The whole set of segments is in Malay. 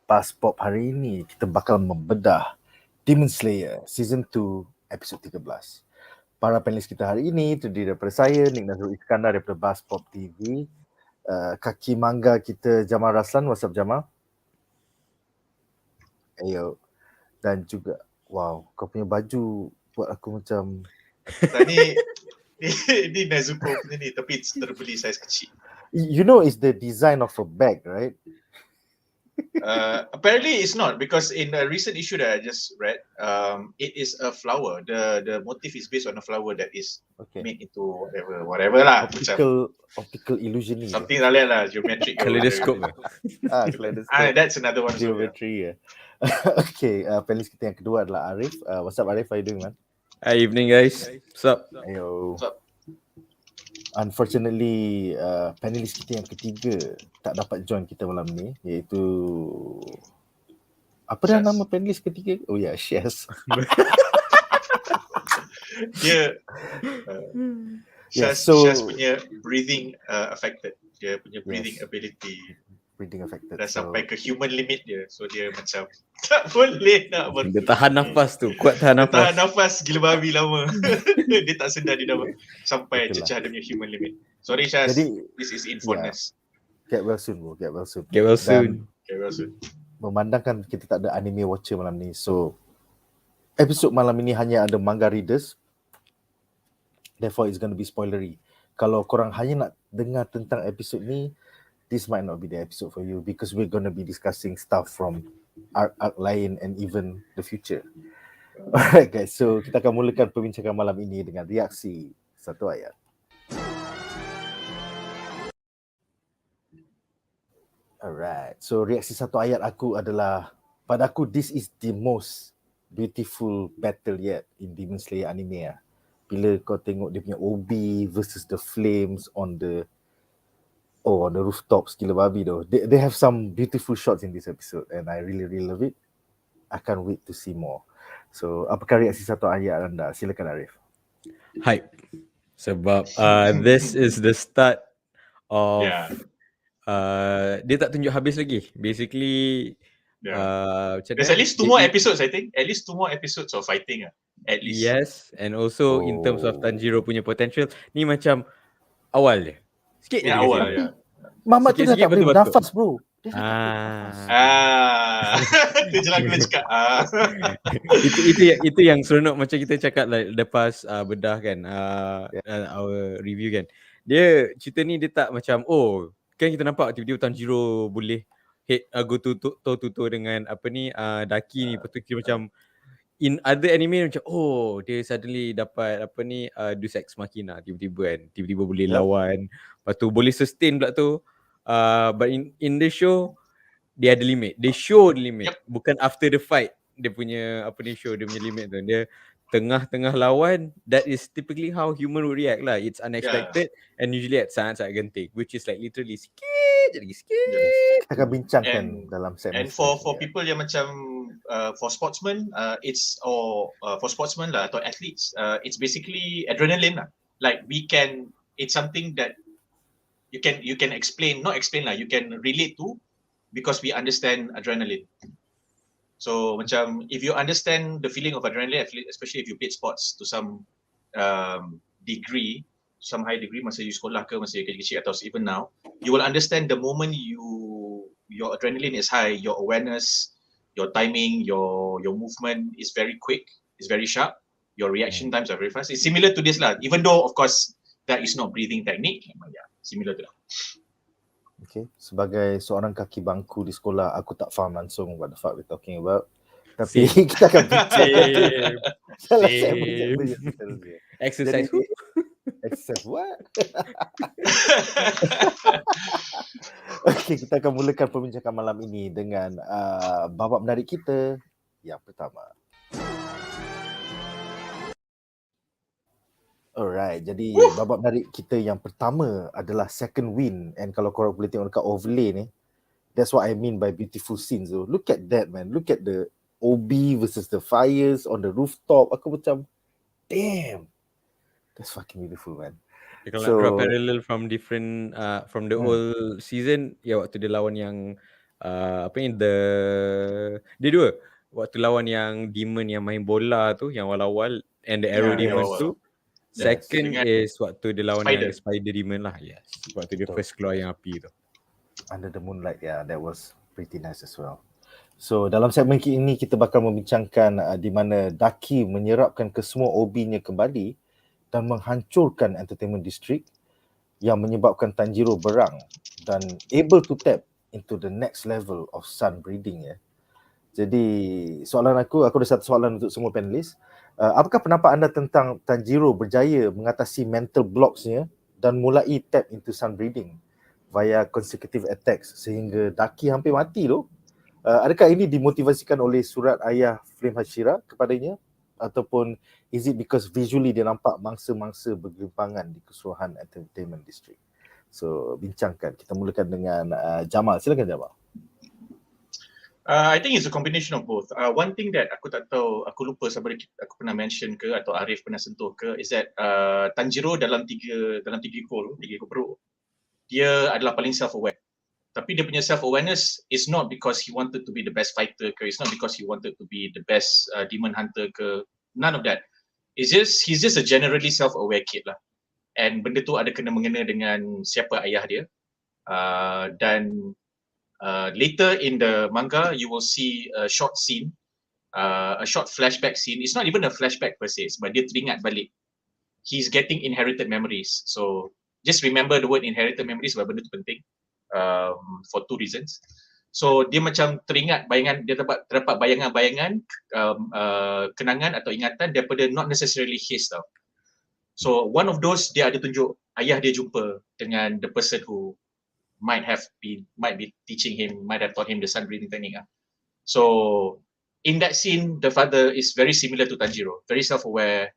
BuzzPOP hari ini kita bakal membedah Demon Slayer Season 2 episod 13. Para panelis kita hari ini terdiri daripada saya, Nadzru Iskandar daripada BuzzPOP TV, Kaki Manga kita Jamal Raslan. What's up Jamal? Ayo. Dan juga, wow, kau punya baju buat aku macam... Ni Nezuko punya ni, tapi terbeli saiz kecil. You know it's the design of a bag, right? Apparently it's not, because in a recent issue that I just read, it is a flower. The motif is based on a flower that is made into whatever lah. Optical illusion. Something like that lah, geometric. Kaleidoscope. Kaleidoscope. That's another one. Geometry. Okay, panelis kita yang kedua adalah Ariff. What's up Ariff? How you doing, man? Hi, evening guys. What's up? Ayo. What's up? Unfortunately, panelis kita yang ketiga tak dapat join kita malam ni, iaitu apa dah nama panelis ketiga? Oh ya, Shaz. Shaz punya breathing affected. Dia punya breathing ability affected. Dah sampai ke human limit dia. So dia macam tak boleh nak Dia tahan nafas tu, kuat tahan nafas. Tahan nafas gila babi lama. Dia tak sedar dia dah sampai cecah dia punya human limit. Sorry Shaz, this is infonness. Get well soon bro, get well soon. Memandangkan kita tak ada anime watcher malam ni, so episod malam ini hanya ada manga readers. Therefore it's going to be spoilery. Kalau korang hanya nak dengar tentang episod ni, this might not be the episode for you, because we're going to be discussing stuff from arc lain and even the future. Alright guys, so kita akan mulakan perbincangan malam ini dengan reaksi satu ayat. Alright, so reaksi satu ayat aku adalah, pada aku this is the most beautiful battle yet in Demon Slayer anime lah. Bila kau tengok dia punya OB versus the flames on the rooftops, gila babi though. They have some beautiful shots in this episode and I really love it. I can't wait to see more. So, apakah reaksi satu ayat anda? Silakan Ariff. Hype. Sebab this is the start of dia tak tunjuk habis lagi. Basically there's at least 2 more episodes, I think. At least 2 more episodes of fighting. At least. Yes, and also in terms of Tanjiro punya potential, ni macam awal dia. Sikit je awal. Mama tu dah tak boleh bernafas bro. Itu je lah aku cakap. Itu yang seronok macam kita cakap lepas bedah kan, our review kan. Dia cerita ni dia tak macam kan kita nampak tiba-tiba Tanjiro boleh go to dengan Daki ni. Lepas tu kita macam in other anime macam dia suddenly dapat Deus Ex Machina tiba-tiba kan, tiba-tiba boleh lawan, lepas tu boleh sustain pula tu. But in the show dia ada limit. They show the limit. Bukan after the fight dia punya show dia punya limit tu. Dia tengah-tengah lawan, that is typically how human would react lah. It's unexpected and usually at sangat-sangat genting, which is like literally sikit. Kita akan bincangkan dalam segmen. And for people yang macam for sportsmen, for sportsmen lah atau athletes, it's basically adrenaline lah. Like it's something that you can explain, not explain lah, you can relate to, because we understand adrenaline. So macam if you understand the feeling of adrenaline, especially if you played sports to some degree, some high degree, masa you sekolah ke, masa you kecil-kecil atau even now, you will understand the moment your adrenaline is high, your awareness, your timing, your movement is very quick, is very sharp, your reaction times are very fast. It's similar to this lah, even though of course that is not breathing technique, similar to that. Okay, sebagai seorang kaki bangku di sekolah, aku tak faham langsung what the fuck we're talking about. Tapi kita akan bincang. Exercise. Exercise what? Okay, kita akan mulakan perbincangan malam ini dengan babak menarik kita yang pertama. Alright, jadi babak menarik kita yang pertama adalah second win. And kalau korang boleh tengok dekat overlay ni, that's what I mean by beautiful scenes. So, look at that man, look at the OB versus the fires on the rooftop. Aku macam, damn, that's fucking beautiful man. Kalau nak draw parallel from different from the whole season, waktu dia lawan yang apa ni, dia dua. Waktu lawan yang demon yang main bola tu, yang awal-awal, and the arrow Ya, demons tu. Yes. Second Dengan is waktu dia lawan yang spider. the spider demon lah. Yes. Waktu dia Betul. first keluar yang api tu. Under the Moonlight, that was pretty nice as well. So dalam segmen ini kita bakal membincangkan di mana Daki menyerapkan kesemua OB-nya kembali dan menghancurkan entertainment district yang menyebabkan Tanjiro berang dan able to tap into the next level of sun breeding. Jadi soalan aku ada satu soalan untuk semua panelis. Apakah pendapat anda tentang Tanjiro berjaya mengatasi mental blocks-nya dan mulai tap into sun breeding via consecutive attacks sehingga Daki hampir mati tu? Adakah ini dimotivasikan oleh surat ayah Flame Hashira kepadanya, ataupun is it because visually dia nampak mangsa-mangsa bergelimpangan di keseluruhan entertainment district? So bincangkan. Kita mulakan dengan Jamal. Silakan Jamal. I think it's a combination of both. One thing that aku tak tahu, aku lupa sama ada aku pernah mention ke atau Ariff pernah sentuh ke, is that Tanjiro dalam tiga ekor perut, dia adalah paling self-aware. Tapi dia punya self-awareness is not because he wanted to be the best fighter ke, it's not because he wanted to be the best demon hunter ke, none of that. He's just a generally self-aware kid lah. And benda tu ada kena-mengena dengan siapa ayah dia. Dan later in the manga, you will see a short scene, a short flashback scene. It's not even a flashback per se, but dia teringat balik. He's getting inherited memories. So just remember the word inherited memories sebab benda tu penting for two reasons. So dia macam teringat bayangan, dia terdapat bayangan-bayangan, kenangan atau ingatan daripada not necessarily his tau. So one of those, dia ada tunjuk ayah dia jumpa dengan the person who might be teaching him, might have taught him the sun breathing technique. So in that scene, the father is very similar to Tanjiro, very self-aware,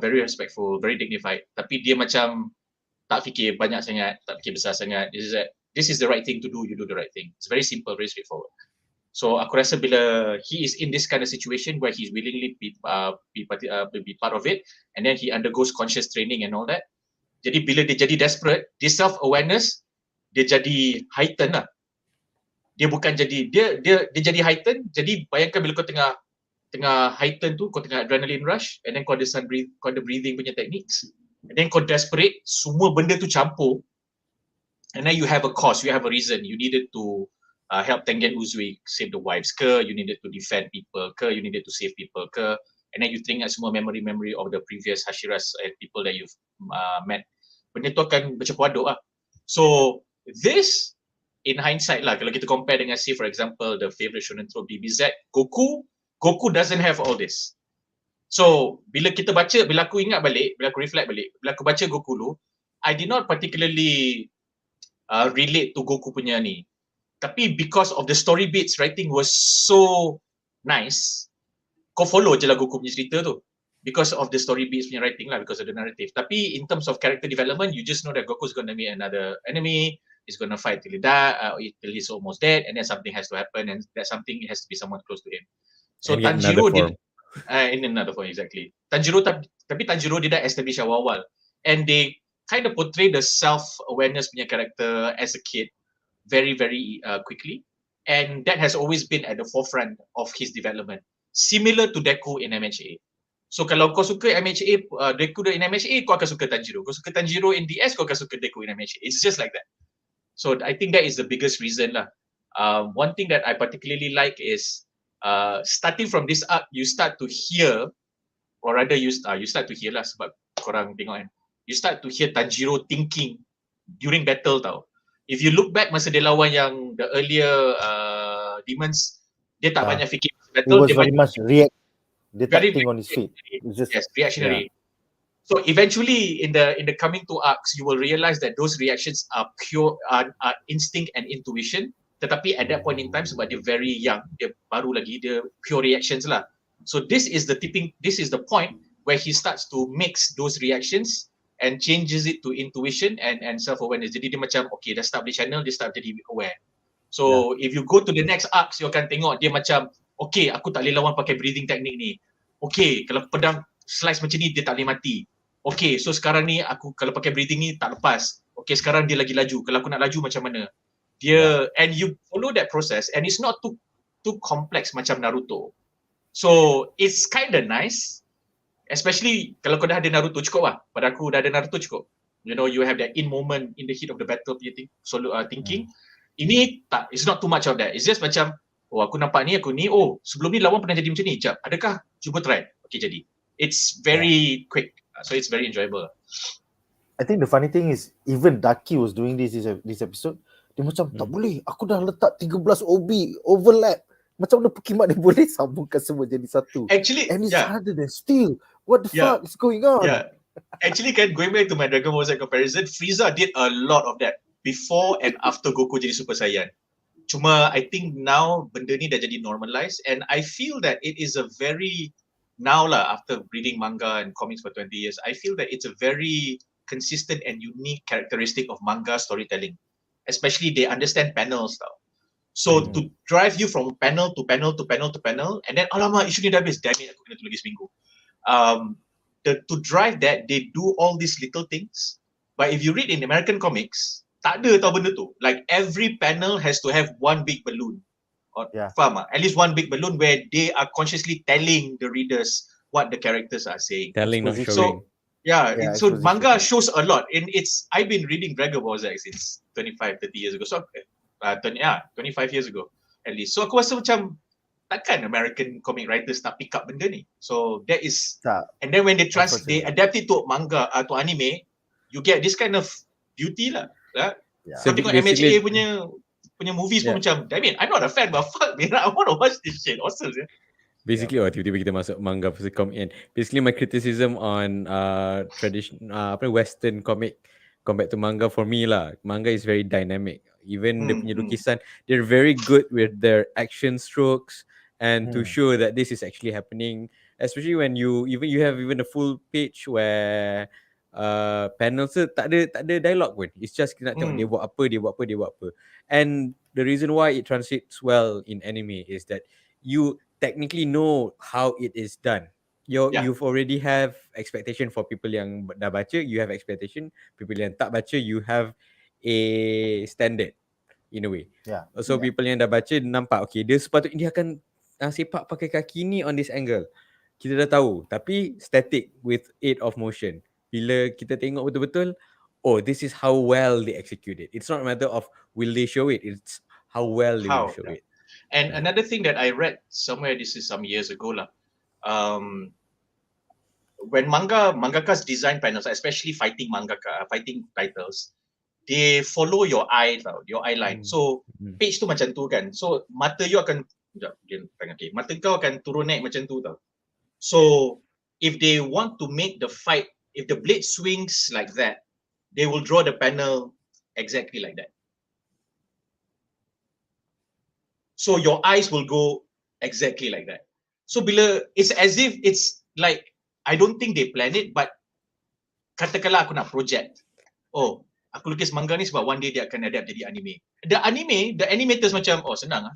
very respectful, very dignified. Tapi dia macam tak fikir banyak sangat, tak fikir besar sangat. This is the right thing to do, you do the right thing. It's very simple, very straightforward. So aku rasa bila he is in this kind of situation where he's willingly be part of it, and then he undergoes conscious training and all that. Jadi bila dia jadi desperate, this self-awareness dia jadi heighten lah. Dia bukan jadi dia jadi heighten. Jadi bayangkan bila kau tengah heighten tu, kau tengah adrenaline rush, and then kau ada breathing punya techniques, and then kau desperate, semua benda tu campur, and then you have a cause, you have a reason, you needed to help Tengen Uzui save the wives ke, you needed to defend people ke, you needed to save people ke, and then you teringat semua memory of the previous Hashiras and people that you've met. Benda tu akan bercampur aduk lah. So this, in hindsight lah, kalau kita compare dengan, say for example, the favorite shonen trope BBZ, Goku doesn't have all this. So bila aku ingat balik, bila aku reflect balik, bila aku baca Goku dulu, I did not particularly relate to Goku punya ni. Tapi because of the story beats, writing was so nice, kau follow je lah Goku punya cerita tu. Because of the story beats punya writing lah, because of the narrative. Tapi in terms of character development, you just know that Goku's gonna meet another enemy, he's gonna fight till he die, till he's almost dead, and then something has to happen, and that something has to be someone close to him. So Tanjiro did in another form, exactly. Tapi Tanjiro dia dah establish awal-awal, and they kind of portray the self-awareness punya character as a kid very, very quickly, and that has always been at the forefront of his development, similar to Deku in MHA. So kalau kau suka MHA, Deku in MHA, kau akan suka Tanjiro. Kau suka Tanjiro in DS, kau akan suka Deku in MHA. It's just like that. So I think that is the biggest reason lah. One thing that I particularly like is starting from this arc, you start to hear, or rather you start to hear lah sebab korang tengok kan. You start to hear Tanjiro thinking during battle tau. If you look back masa dia lawan yang the earlier demons, dia tak banyak fikir battle. It was dia very much react. Dia tak very think on his feet. Yes, reactionary. Yeah. So eventually in the coming two arcs, you will realize that those reactions are pure are instinct and intuition. Tetapi at that point in time, sebab dia very young, dia baru lagi, dia pure reactions lah. So this is the point where he starts to mix those reactions and changes it to intuition and self-awareness. Jadi dia macam, okay, dah start boleh channel, dia start jadi aware. So if you go to the next arcs, you akan tengok dia macam, okay, aku tak boleh lawan pakai breathing technique ni. Okay, kalau pedang slice macam ni, dia tak boleh mati. Okay, so sekarang ni aku kalau pakai breathing ni tak lepas. Okay, sekarang dia lagi laju. Kalau aku nak laju macam mana? And you follow that process, and it's not too complex macam Naruto. So it's kind of nice, especially kalau kau dah ada Naruto cukup lah. Pada aku dah ada Naruto cukup. You know, you have that in moment in the heat of the battle thinking. Ini tak, it's not too much of that. It's just macam, oh aku nampak ni, aku ni, oh sebelum ni lawan pernah jadi macam ni. Jap, adakah cuba try? Okay, jadi. It's very quick. So it's very enjoyable. I think the funny thing is, even Daki was doing this episode, dia macam, tak boleh, aku dah letak 13 OB overlap. Macam mana Pukimak dia boleh sambungkan semua jadi satu? Actually, and it's harder than steel. What the fuck is going on? Yeah. Actually kan, going back to my Dragon Ball Z comparison, Frieza did a lot of that before and after Goku jadi Super Saiyan. Cuma I think now benda ni dah jadi normalized, and I feel that it is a very, now lah, after reading manga and comics for 20 years, I feel that it's a very consistent and unique characteristic of manga storytelling. Especially they understand panels tau. So to drive you from panel to panel to panel to panel, and then alamak isu ni dah habis, damn it, aku kena tulis minggu. To drive that, they do all these little things. But if you read in American comics, tak ada tau benda tu. Like every panel has to have one big balloon. Or, faham tak? At least one big balloon where they are consciously telling the readers what the characters are saying. Telling, not showing. So manga shows a lot. And I've been reading Dragon Ball Z since 25, 30 years ago. So 25 years ago at least. So aku rasa macam takkan American comic writers tak pick up benda ni. So that is, and then when they adapt it to manga, to anime, you get this kind of beauty lah. So tengok MHA punya movies pun macam, damn it, I'm not a fan, but fuck man, I want to watch this shit. Awesome. Basically, tiba-tiba kita masuk manga versus comic kan. Basically, my criticism on Western comic compared to manga for me lah. Manga is very dynamic. Even dia punya lukisan, they're very good with their action strokes and to show that this is actually happening. Especially when you have a full page where panels tu tak ada dialogue pun. It's just kita nak tengok dia buat apa. And the reason why it translates well in anime is that you technically know how it is done. You've already have expectation for people yang dah baca, you have expectation. People yang tak baca, you have a standard in a way. So people yang dah baca nampak, okay, dia sepatutnya dia akan sepak pakai kaki ni on this angle. Kita dah tahu, tapi static with aid of motion. Bila kita tengok betul-betul, oh, this is how well they execute it. It's not a matter of will they show it, it's how well they will show it. And another thing that I read somewhere, this is some years ago lah, when mangakas design panels, especially fighting titles, they follow your eye line. So page tu macam tu kan. So mata you akan mata kau akan turun naik macam tu tau. So if they want to make the fight, if the blade swings like that, they will draw the panel exactly like that. So your eyes will go exactly like that. So bila, it's as if it's like, I don't think they plan it, but katakanlah aku nak project, oh aku lukis manga ni sebab one day dia akan adapt jadi anime. The animators macam, oh senang lah,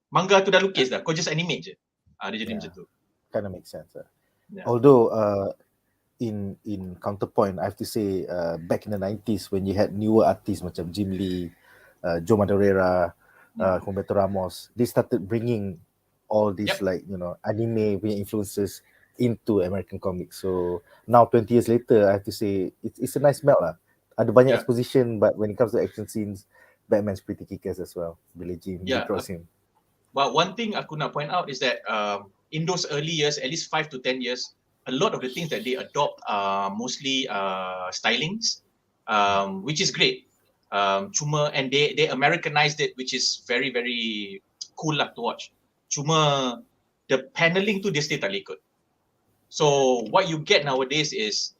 manga tu dah lukis dah, kau just animate je. Dia jadi macam tu. Kind of makes sense. Although in counterpoint, I have to say back in the 90s when you had newer artists macam Jim Lee, Joe Madureira, Humberto Ramos, they started bringing all these like, you know, anime influences into American comics. So now 20 years later, I have to say it's a nice melt lah. Ada banyak exposition, but when it comes to action scenes, Batman's pretty kick-ass as well. Bila Jim draws him. But one thing aku nak point out is that in those early years, at least 5 to 10 years, a lot of the things that they adopt are mostly stylings, which is great. Cuma, and they Americanized it, which is very, very cool lah to watch. Cuma the paneling tu dia still tak ikut. So what you get nowadays is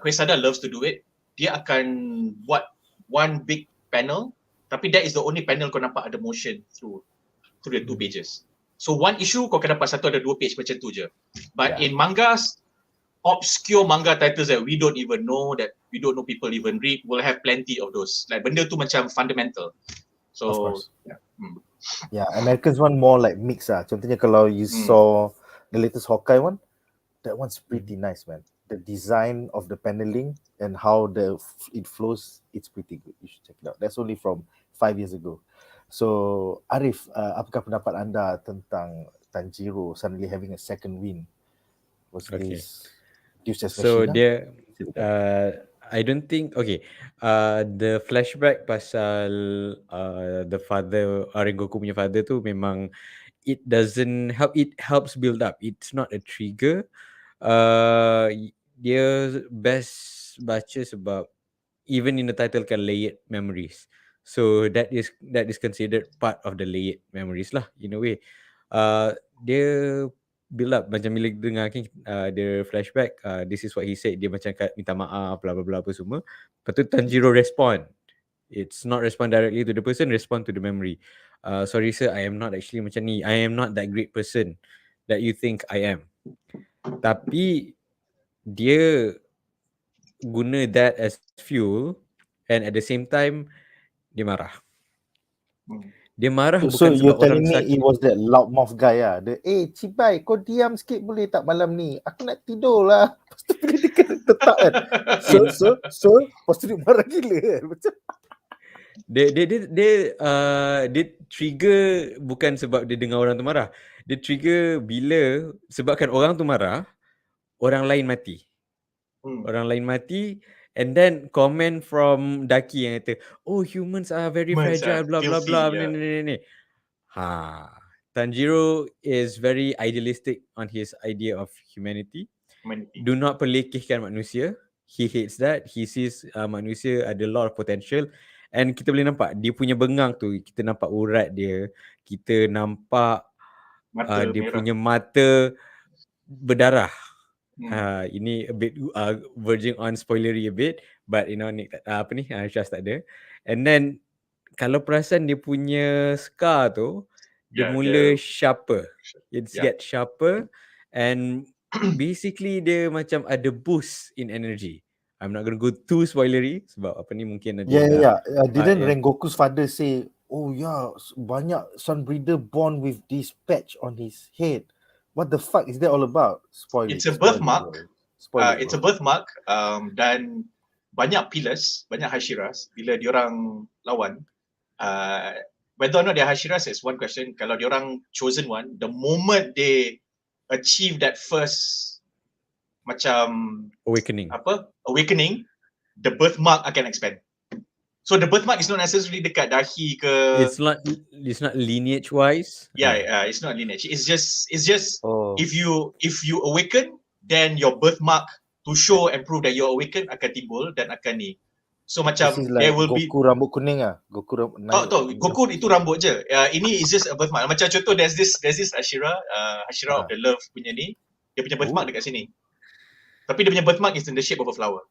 Quesada loves to do it. Dia akan buat one big panel, tapi that is the only panel kau nampak ada motion through the two pages. So one issue kau akan dapat satu ada dua page macam tu je. But in mangas, obscure manga titles that we don't even know, that we don't know people even read, will have plenty of those. Like benda tu macam fundamental. So Americans want more like mix lah. Contohnya kalau you saw the latest Hawkeye one, that one's pretty nice, man. the design of the paneling and how it flows, it's pretty good. You should check it out. That's only from 5 years ago. So Ariff, apakah pendapat anda tentang Tanjiro suddenly having a second win Okay. versus Deus Ex So Machina? dia Silakan. I don't think okay. The flashback pasal the father Rengoku punya father tu memang it doesn't help. It helps build up. It's not a trigger. Dia best baca sebab even in the title kan layered memories. So that is considered part of the layered memories lah in a way. Dia build up macam bila dengar kan the flashback, this is what he said, dia macam minta maaf bla bla bla apa semua. Lepas tu Tanjiro respond. It's not respond directly to the person, respond to the memory. Sorry sir, I am not actually macam ni. I am not that great person that you think I am. Tapi dia guna that as fuel and at the same time dia marah. Dia marah So bukan you're sebab orang telling me sakit. it was that loudmouth guy lah. Cibai, kau diam sikit boleh tak malam ni? Aku nak tidur lah. Lepas tu bila dia kena tetap kan. So, lepas tu dia marah gila kan. Macam Dia trigger bukan sebab dia dengar orang tu marah. Dia trigger bila sebabkan orang tu marah, orang lain mati. Orang lain mati and then comment from Daki yang kata, oh humans are very fragile blah blah blah ni. Tanjiro is very idealistic on his idea of humanity. Do not pelekehkan manusia. He hates that. He sees manusia ada a lot of potential. And kita boleh nampak dia punya bengang tu, kita nampak urat dia, kita nampak dia merah. Punya mata berdarah. Ini a bit verging on spoilery a bit, but you know Shaz tak ada. And then kalau perasan dia punya scar tu, dia mula sharper. It get sharper and basically dia macam ada boost in energy. I'm not going to go too spoilery sebab apa ni mungkin ada Didn't Rengoku's father say, oh yeah, banyak sunbreather born with this patch on his head. What the fuck is that all about? Spoil It's it. a birthmark. It's a birthmark dan banyak pillars, banyak Hashiras bila diorang lawan. Whether or not they're Hashiras is one question. Kalau diorang chosen one, the moment they achieve that first macam awakening, the birthmark akan expand. So the birthmark is not necessarily dekat dahi ke. It's not lineage wise. It's not lineage. It's just if you awaken, then your birthmark to show and prove that you're awakened akan timbul dan akan ni. So macam like there will Goku rambut kuning ah. Goku itu rambut je. Ini is just a birthmark. Macam contoh there's this Hashira of the love punya ni. Dia punya birthmark dekat sini. Tapi dia punya birthmark is in the shape of a flower.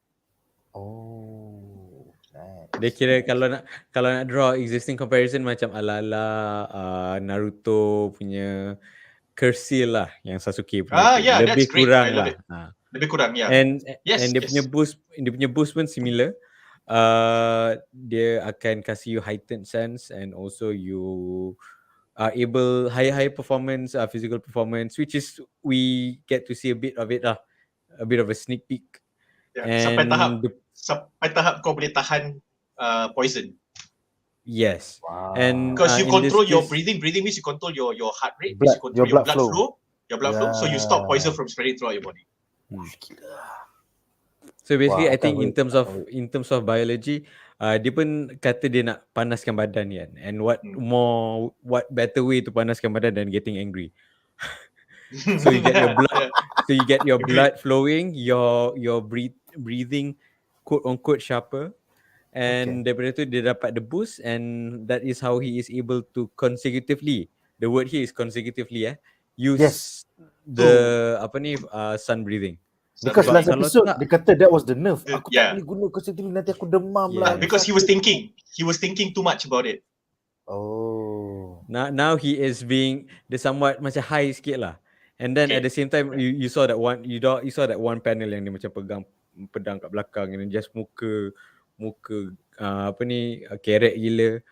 Dia kira kalau nak draw existing comparison macam ala-ala Naruto punya Cursil lah yang Sasuke punya. Lebih kurang lah. Lebih kurang, And dia punya boost pun similar. Dia akan kasih you heightened sense and also you are able higher performance, physical performance, which is we get to see a bit of it lah. A bit of a sneak peek. Sampai tahap kau boleh tahan poison. Yes. Wow. And because you control your breathing means you control your heart rate, you control your blood flow, so you stop poison from spreading throughout your body. So basically I think in terms of biology, dia pun kata dia nak panaskan badan kan. And what better way to panaskan badan than getting angry. So you get your blood flowing, your breathing quote unquote sharper. And daripada tu dia dapat the boost, and that is how he is able to consecutively, the word here is consecutively use the sun breathing. Because last episode dia kata that was the nerve. Aku tak boleh guna consecutively, nanti aku demam lah. Because he was thinking too much about it. Now he is being somewhat macam high sikit lah. And then at the same time you saw that one panel yang dia macam pegang pedang kat belakang and just muka kerek gila.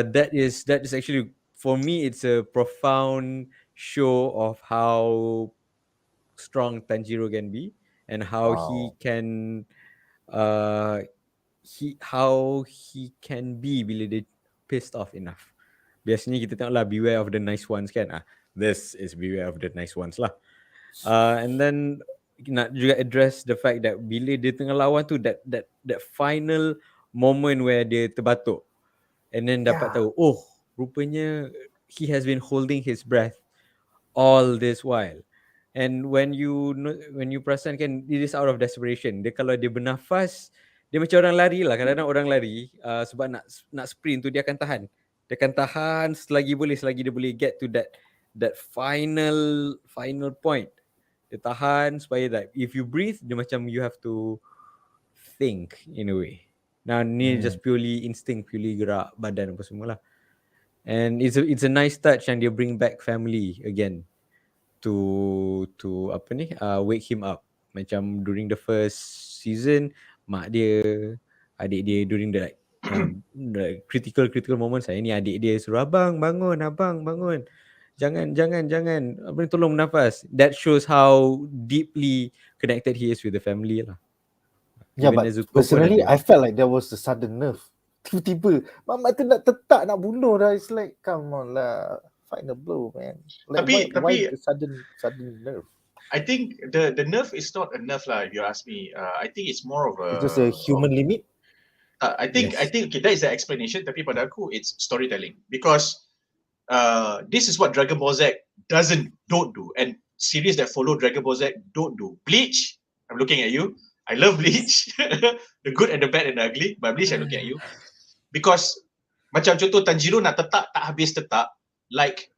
That is actually, for me, it's a profound show of how strong Tanjiro can be and how he can how he can be bila dia pissed off enough. Biasanya kita tengok lah beware of the nice ones kan. This is beware of the nice ones lah. And then nak juga address the fact that bila dia tengah lawan tu that final moment where dia terbatuk and then dapat tahu rupanya he has been holding his breath all this while. And when you perasan kan, it is out of desperation. Dia kalau dia bernafas, dia macam orang lari lah. Kadang-kadang orang lari sebab nak sprint tu dia akan tahan. Dia akan tahan selagi dia boleh get to that final point. Dia tahan supaya that if you breathe, dia macam you have to think in a way. Nah, ni just purely instinct, purely gerak badan apa semua lah. And it's a nice touch and dia bring back family again to wake him up. Macam during the first season, mak dia, adik dia during the critical moments, ni adik dia suruh abang bangun, jangan apa ni, tolong bernafas. That shows how deeply connected he is with the family lah. Yeah, Even but Nezuko personally I felt like there was a sudden nerve. Tiba-tiba Mamat tu nak tetak, nak bunuh dah. It's like, come on lah, find a blow, man. Like, why the sudden nerve? I think the nerve is not a nerve lah, if you ask me. I think it's more of a... It's just a human limit? I think okay, that is the explanation. Tapi pada aku, it's storytelling. Because this is what Dragon Ball Z don't do. And series that follow Dragon Ball Z don't do. Bleach, I'm looking at you. I love Bleach. The good and the bad and the ugly. But Bleach, I'm looking at you. Because macam contoh Tanjiro nak tetak, tak habis tetak. Like,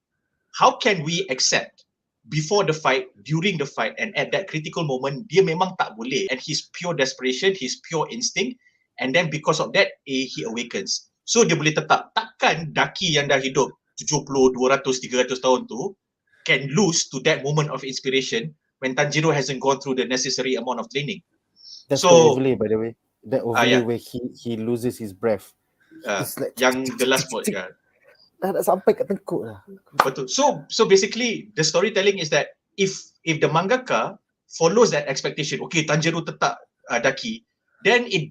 how can we accept before the fight, during the fight, and at that critical moment, dia memang tak boleh. And his pure desperation, his pure instinct. And then because of that, he awakens. So dia boleh tetak. Takkan Daki yang dah hidup 70, 200, 300 tahun tu can lose to that moment of inspiration when Tanjiro hasn't gone through the necessary amount of training. That's the overlay, by the way. That overlay where he loses his breath. It's like yang the last part kan. Dah sampai kat tengkuk lah. Betul. So basically the storytelling is that if the mangaka follows that expectation, okay, Tanjiro tetak Daki, then it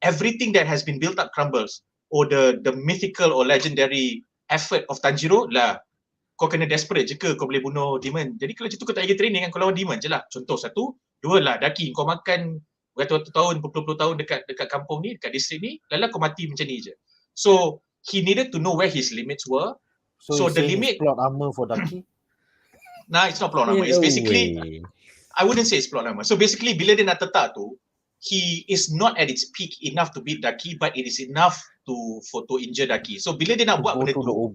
everything that has been built up crumbles. Or the mythical or legendary effort of Tanjiro lah, kau kena desperate je ke kau boleh bunuh demon. Jadi kalau macam tu kau tak lagi training kan, kau lawan demon je lah. Contoh satu. Dua lah, Daki, kau makan berapa tahun, berpuluh-puluh tahun dekat kampung ni, dekat distrik ni, lala kau mati macam ni je. So he needed to know where his limits were. So the limit plot armor for Daki. Nah, it's not plot armor. It's basically, I wouldn't say it's plot armor. So basically bila dia nak tetak tu, he is not at its peak enough to beat Daki, but it is enough to injure Daki. So bila dia nak buat benda tu,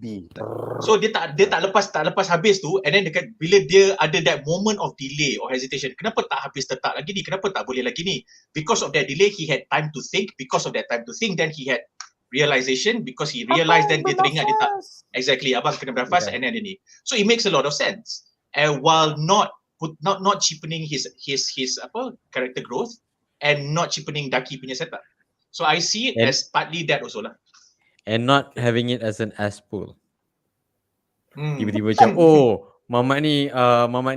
so dia tak lepas habis tu, and then dekat bila dia ada that moment of delay or hesitation, kenapa tak habis tetak lagi ni, kenapa tak boleh lagi ni, because of that delay he had time to think, because of that time to think then he had realization, because he realized then dia teringat dia tak exactly abang kena bernafas and then ni. So it makes a lot of sense, and while not cheapening his character growth and not cheapening Daki punya setup. So I see it as partly that also lah. And not having it as an ass pull. Tiba-tiba macam, Mamat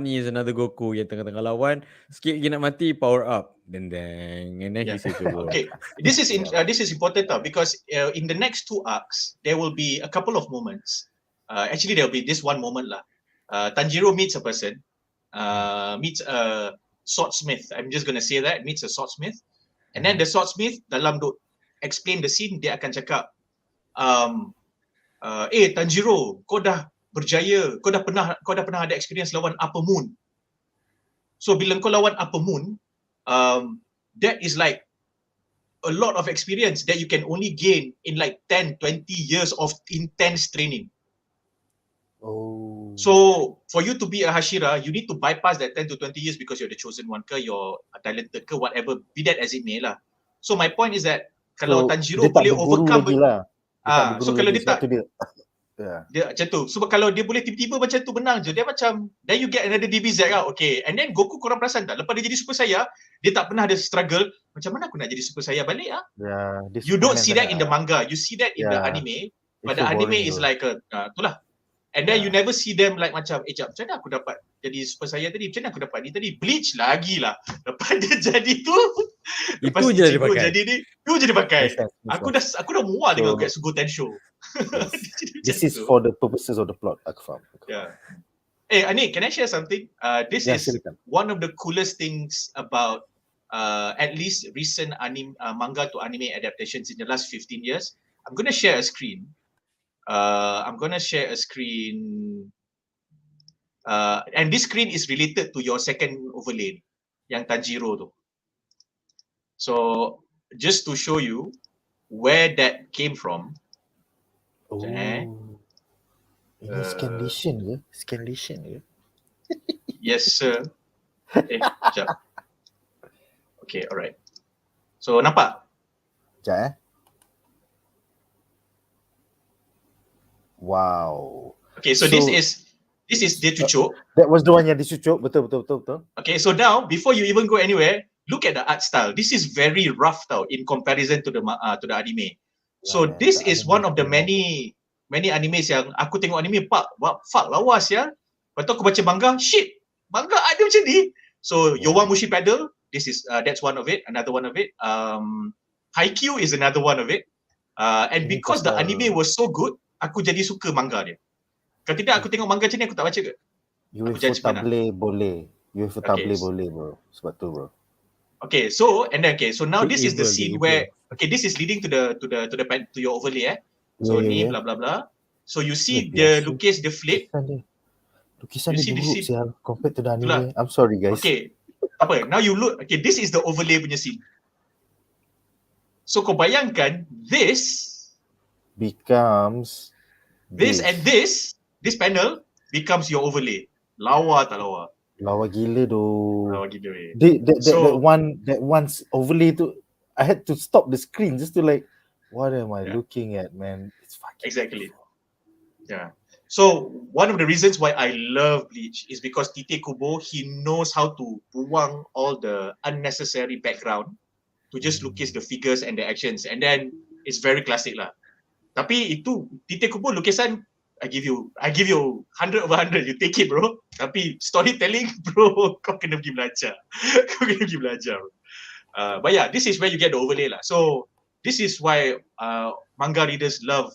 ni is another Goku yang tengah-tengah lawan, sikit lagi nak mati, power up. And then he says, okay, this is important tau, because in the next two arcs, there will be a couple of moments. Actually, there will be this one moment lah. Tanjiro meets a person, meets a swordsmith. I'm just going to say that, meets a swordsmith. And then the swordsmith dalam explain the scene, dia akan cakap, Tanjiro, kau dah berjaya, kau dah pernah ada experience lawan Upper Moon. So bila kau lawan Upper Moon, that is like a lot of experience that you can only gain in like 10, 20 years of intense training. Oh. So for you to be a Hashira, you need to bypass that 10 to 20 years because you're the chosen one ke, you're talented ke, whatever, be that as it may lah. So my point is that kalau Tanjiro boleh overcome so kalau dia tak dia macam tu. So kalau dia boleh tiba-tiba macam tu menang je, dia macam then you get another DBZ lah. Okay, and then Goku, korang perasan tak, lepas dia jadi Super Saiyan, dia tak pernah ada struggle macam mana aku nak jadi Super Saiyan balik ah. You don't see that in the manga, you see that in the anime, but the anime is like itulah. And then you never see them like macam jap, macam mana aku dapat jadi Super Saiyan tadi, macam mana aku dapat ni tadi? Bleach lagi lah. Lepas dia jadi tu, lepas Itu je dia Ichigo pakai. jadi ni, tu je dia pakai. Makes sense, makes Aku dah muak dengan So- Getsugo Tensho. Yes. Jadi This macam is tu. for the purposes of the plot. Aku faham. Yeah. Anik, can I share something? This Yeah, is silakan. one of the coolest things about at least recent manga to anime adaptations in the last 15 years. I'm going to share a screen. And this screen is related to your second overlay, yang Tanjiro tu. So, just to show you where that came from. Oh. Eh? Ini scanlation ke? Scanlation ke? Yes, sir. Sekejap. Okay, alright. So, nampak? Sekejap Wow. Okay, so this is dia cucuk. That was the one yang dicucuk. Betul. Okay, so now before you even go anywhere, look at the art style. This is very rough tau in comparison to the anime. So Yeah, this the is anime one of the is many animes yang aku tengok anime fuck lawas ya. Lepas tu aku baca manga, shit. Manga ada macam ni. So Yeah. Yowamushi Pedal, this is that's one of it, another one of it. Haikyuu is another one of it. And Ini because the pasal- anime was so good, aku jadi suka manga dia. Kalau tidak aku tengok manga macam ni aku tak baca ke? UFO judgement lah. tablet boleh. UFO Okay. tablet boleh bro. Sebab tu bro. Okay, so now Big this is the evil, scene big where this is leading to your overlay So ni bla bla bla. So you see Yeah, the lukis, the flip. Lukisan You dia see buruk this sial compared to the Itulah. anime. I'm sorry guys. Okay. Apa? Now you look. Okay, this is the overlay punya scene. So kau bayangkan this Becomes and this panel becomes your overlay. Lawa tak lawa? lawa gila doh. Lawa gila weh. That one's overlay tu, I had to stop the screen just to like, what am I Yeah. looking at, man? It's fucking Exactly. Yeah. So one of the reasons why I love Bleach is because Tite Kubo, he knows how to buang all the unnecessary background to just lukis the figures and the actions, and then it's very classic lah. Tapi itu Tite Kubo lukisan, I give you 100 over 100, you take it bro. Tapi storytelling bro, kau kena pergi belajar. Bro. But yeah, this is where you get the overlay lah. So this is why manga readers love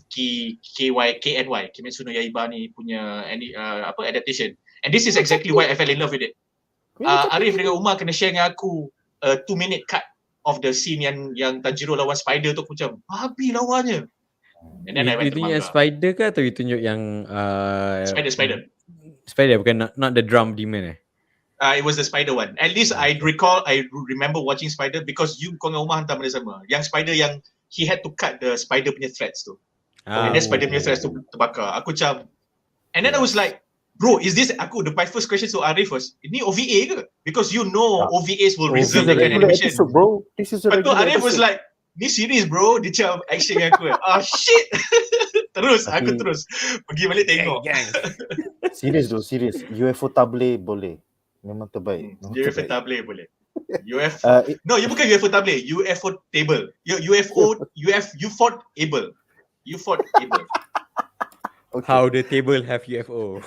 KNY, Kimetsu no Yaiba ni punya adaptation. And this is exactly why I fell in love with it. Ariff dengan Umar kena share dengan aku 2-minute cut of the scene yang Tanjiro lawan spider tu, aku macam babi lawannya. And then I went You to tunjuk yang manga. spider ke atau you tunjuk yang Spider. Spider bukan not the drum demon It was the spider one. At least I remember watching spider because kau dengan Umar hantar benda sama. Yang spider yang he had to cut the spider punya threads tu. And then spider punya threads tu terbakar. Aku macam, and then I was like, bro, is this, my first question to Ariff was, ini OVA ke? Because you know OVAs will This is reserve a that kind of regular animation. episode, bro. This is a Lepas tu regular Ariff was episode. like, ni series bro, dia macam action dengan aku. Shit. Aku terus pergi balik tengok. Serius. UFO tablet boleh. Memang terbaik. Memang UFO terbaik. tablet boleh. No, you bukan UFO tablet, UFO table. UFO able. Okay. How the table have UFO.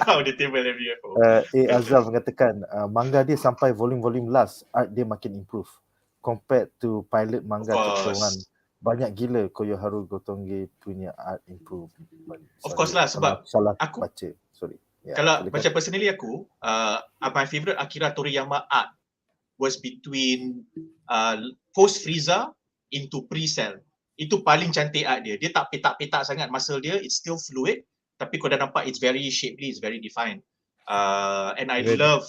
How the table have UFO. Azal mengatakan manga dia sampai volume last, art dia makin improve compared to pilot manga chapter 1. Banyak gila Koyoharu Gotonge punya art improvement. Of course lah, sebab salah aku baca. Sorry. Yeah, kalau silakan. macam personally aku, my favorite Akira Toriyama art was between post Frieza into pre-cell. Itu paling cantik art dia. Dia tak petak-petak sangat muscle dia, it's still fluid, tapi kau dah nampak it's very shapely, it's very defined. And I love,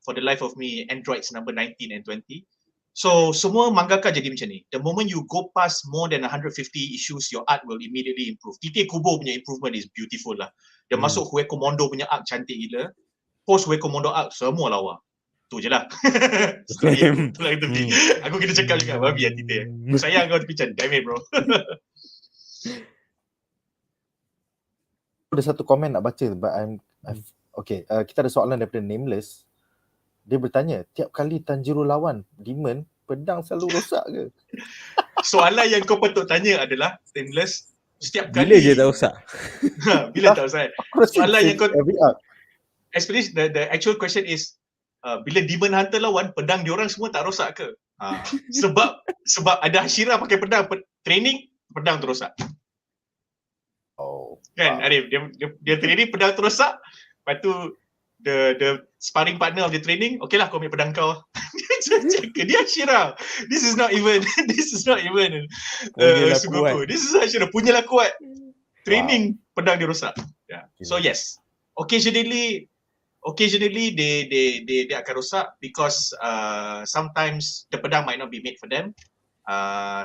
for the life of me, Androids number 19 and 20. So semua mangaka jadi macam ni. The moment you go past more than 150 issues, your art will immediately improve. Tite Kubo punya improvement is beautiful lah. Dia masuk Hueco Mondo punya art cantik gila. Post Hueco Mondo art semua lawa. Tu je lah. Same. Aku kena cakap juga babi lah Tite. Sayang kau tapi macam damn it bro. Ada satu komen nak baca but okay, kita ada soalan daripada Nameless. Dia bertanya, tiap kali Tanjiro lawan demon, pedang selalu rosak ke? Soalan yang kau patut tanya adalah, Stainless, Setiap Bila kali je tak usah. bila tak usah. Aku rasa Soalan yang kau every arc. especially the actual question is bila Demon Hunter lawan, pedang diorang semua tak rosak ke? Sebab ada Hashira pakai pedang training, pedang terosak. Oh. Kan Ariff, dia training pedang terosak. Lepas tu the sparring partner of the training, okay lah kau ambil pedang kau. Dia Hashira. This is not even Punyalah Sugoku. kuat. This is Hashira, punyalah kuat. Training pedang dia rosak. Yeah. So yes, occasionally they akan rosak because sometimes the pedang might not be made for them.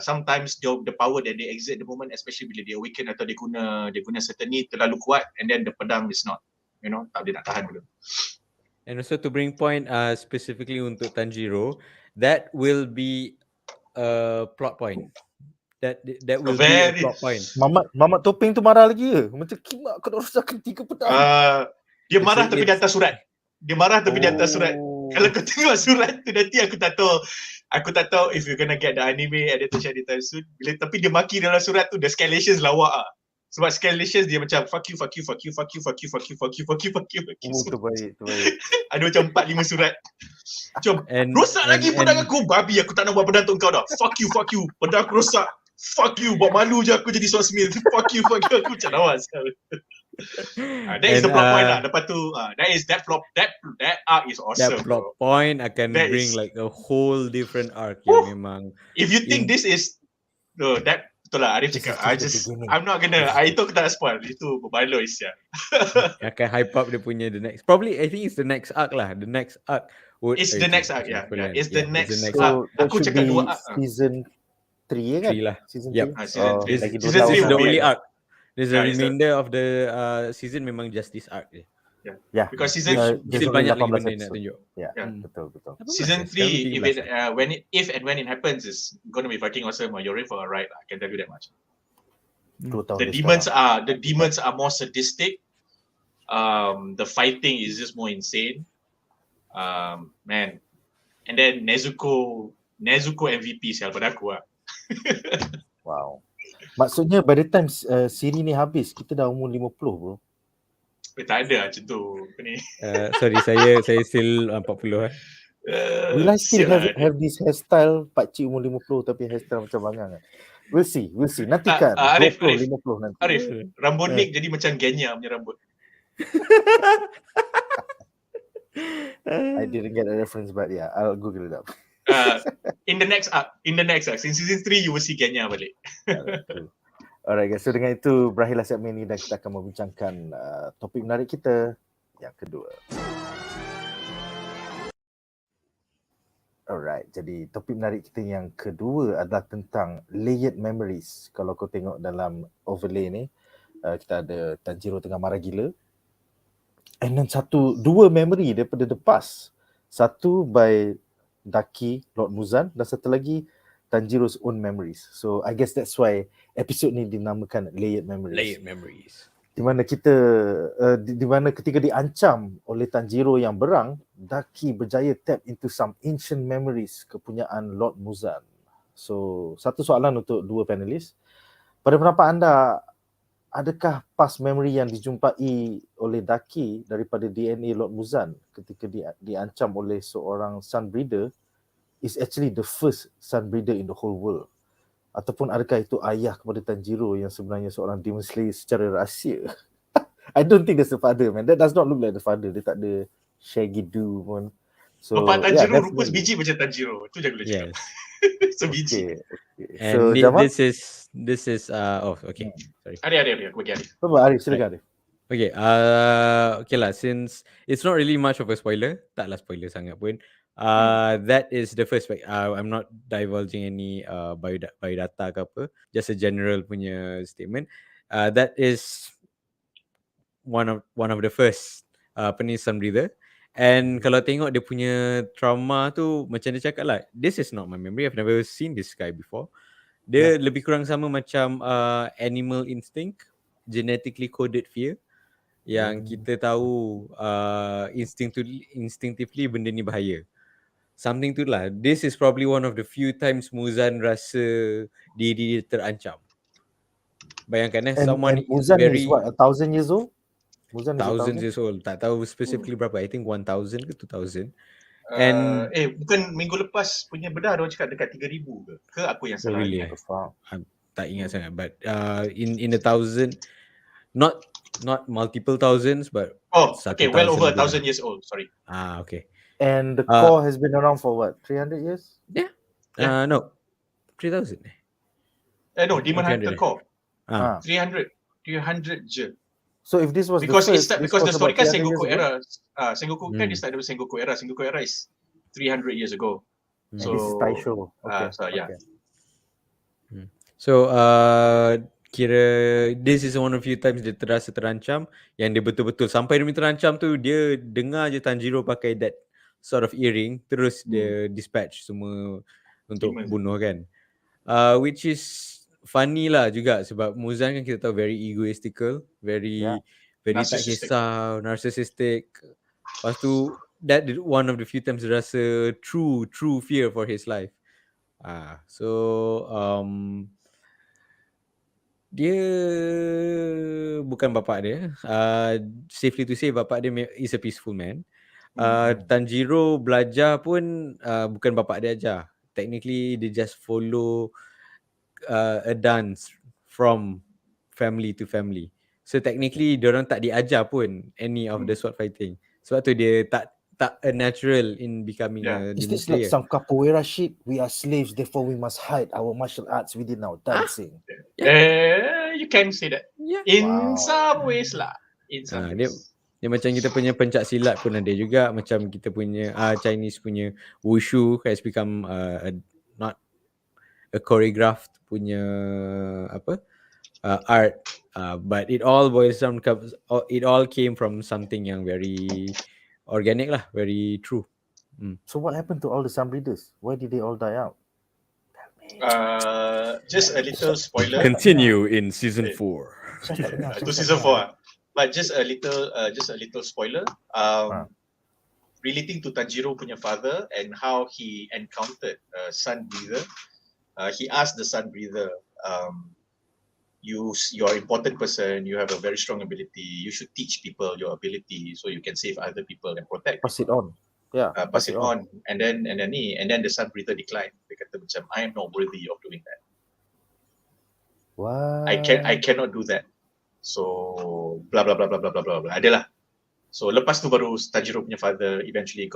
Sometimes the power that they exert at the moment, especially bila dia awaken atau dia guna certain ni terlalu kuat, and then the pedang is not, tak boleh nak tahan dulu. And also to bring point specifically untuk Tanjiro, that will be a plot point. That will be a plot point. Mamat Topeng tu marah lagi ke? Macam kimak kau dah rosakkan 3 pedang. Dia marah tapi dia hantar surat. Dia marah tapi dia hantar surat. Oh. Kalau kau tengok surat tu nanti aku tak tahu if you're gonna get the anime adaptation anytime soon. Tapi dia maki dalam surat tu, the escalations lawak ah. Sebab escalations dia macam fuck you. Terbaik. Ada macam 4-5 surat. Macam rosak lagi pedang aku, babi aku tak nak buat pedang untuk kau dah. Fuck you. Pedang aku rosak. Fuck you, buat malu je aku jadi seorang semil. Fuck you, aku macam lawas. That is the plot point lah. Lepas tu, that arc is awesome. That plot point akan That bring is, like a whole different arc yang memang. If you think this is that betul lah Ariff cakap. I'm not gonna. Itu aku tak nak spoil. Itu berbaloi siap. Akan hype up dia punya the next. Probably I think it's the next arc lah. The next arc. It's the next arc, yeah. It's the next arc. So Aku cakap 2 arc. Season 3 kan? 3 lah. Season 3. Yep. Season 3. Lagi 2 Season tahun. This is the will be only like- arc. This is the remainder of the season memang just this arc je. Yeah. Because season Still banyak lagi 18 benda nak episode. tunjuk. Yeah, Yeah. betul. Season 3, Sekarang if and when it happens, is gonna be fucking awesome. You're in for a ride. I can tell you that much. 2 tahun. The dia demons are more sadistic. The fighting is just more insane. Man. And then Nezuko MVP sial pada aku lah. Wow. Maksudnya by the time siri ni habis, kita dah umur 50 bro. Tak ada macam tu. Apa ni? Sorry, saya still 40 Will I still sial lah. have this hairstyle pakcik umur 50 tapi hairstyle macam bangang kan? We'll see. Nanti kan Ariff, 50 nanti. Ariff, rambut Nick jadi macam Genya punya rambut. I didn't get a reference but yeah, I'll Google it up. In the next arc, since season 3 you will see Genya balik. Alright guys, so dengan itu berakhirlah segmen ini dan kita akan membincangkan topik menarik kita yang kedua. Alright, jadi topik menarik kita yang kedua adalah tentang layered memories. Kalau kau tengok dalam overlay ni, kita ada Tanjiro tengah marah gila. And then dua memory daripada the past. Satu by Daki, Lord Muzan, dan satu lagi Tanjiro's own memories. So I guess that's why episod ni dinamakan layered memories. Layered memories. Di mana di mana ketika diancam oleh Tanjiro yang berang, Daki berjaya tap into some ancient memories kepunyaan Lord Muzan. So satu soalan untuk dua panelis. Pada pendapat anda, adakah past memory yang dijumpai oleh Daki daripada DNA Lord Muzan ketika diancam oleh seorang Sunbreeder is actually the first Sunbreeder in the whole world? Ataupun adakah itu ayah kepada Tanjiro yang sebenarnya seorang Demon Slayer secara rahsia? I don't think that's the father, man. That does not look like the father. Dia tak ada shaggy do pun. So, Bapak Tanjiro yeah, rupa sebiji macam Tanjiro. Itu je aku boleh cakap. Sebiji. Okay. And So, Jamal? this is okay. Sorry. Ari, aku bagi Ari. Apa Ariff, silakan Ariff. Okay, okay lah, since it's not really much of a spoiler, taklah spoiler sangat pun. That is the first fact. I'm not divulging any biodata ke apa, just a general punya statement. That is one of the first Sunbreather. And kalau tengok dia punya trauma tu, macam dia cakap lah, this is not my memory, I've never seen this guy before. Dia lebih kurang sama macam animal instinct, genetically coded fear, yang kita tahu instinctively benda ni bahaya. Something tu lah. This is probably one of the few times Muzan rasa diri dia terancam. Bayangkan And someone is Muzan is very what, 1,000 years old? Muzan is thousands 1,000? years old. Tak tahu specifically berapa. I think 1,000 ke 2,000. And Bukan minggu lepas punya bedah dia orang cakap dekat 3,000 ke? Ke aku yang salah really, ingat? tak ingat sangat. But in the 1,000, not multiple thousands, but Okay, well over 1,000 1,000 years old. Sorry. Okay. And the core has been around for what, 300 years? Yeah. Yeah. No, 3,000. No, Demon Hunter 300. Core. Ah. 300 je. So if this was Because the it's first, because the story kan Sengoku era. era. Sengoku kan dia start dari Sengoku era. Sengoku era is 300 years ago. And So this is Taisho. Okay. so yeah. Okay. So kira this is one of few times dia terasa terancam, yang dia betul-betul sampai dia terancam tu dia dengar je Tanjiro pakai that sort of earring, terus dia dispatch semua untuk bunuh kan. Which is funny lah juga sebab Muzan kan kita tahu very egoistical, very tak kisah, narcissistic. Lepas tu that one of the few times dia rasa true fear for his life. Dia bukan bapak dia. Safely to say bapak dia is a peaceful man. Tanjiro belajar pun bukan bapak dia ajar. Technically they just follow a dance from family to family. So technically diorang tak diajar pun any of the sword fighting. Sebab tu dia tak a natural in becoming a Is demon this like slayer. some capoeira shit? We are slaves, therefore we must hide our martial arts within our dancing. You can say that. Yeah. In some ways lah. In some ways. Dia macam kita punya pencak silat pun ada juga, macam kita punya Chinese punya wushu has become not a choreographed punya art, but it all boils down, it all came from something yang very organic lah, very true. So what happened to all the sunbreeders? Why did they all die out? Just a little spoiler. Continue in season 4. To season 4. But just a little spoiler. Relating to Tanjiro punya father and how he encountered sun breather. He asked the sun breather, you're an important person, you have a very strong ability, you should teach people your ability so you can save other people and protect. Pass it on. Yeah. Pass it on. And then the sun breather declined. Dia kata macam, I am not worthy of doing that. What? I cannot do that. So blah blah blah blah blah blah blah blah. Adalah. So lepas tu baru Tanjiro punya father eventually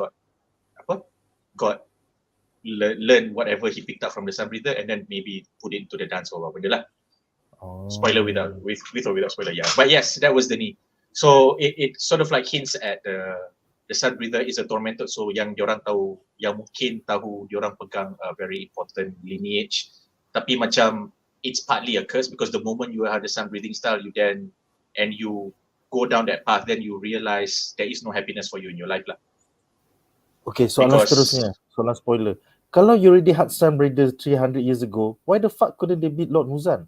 learn whatever he picked up from the sun breather and then maybe put it into the dance or apa benda lah. Spoiler with or without spoiler, yeah. But yes, that was the need. So it sort of like hints at the sun breather is a tormented soul yang diorang tahu, yang mungkin tahu diorang pegang a very important lineage, tapi macam it's partly a curse because the moment you have the sun breathing style, you go down that path, then you realize there is no happiness for you in your life lah. Okay, soalan seterusnya, soalan spoiler. Kalau you already had sun breeders 300 years ago, why the fuck couldn't they beat Lord Muzan?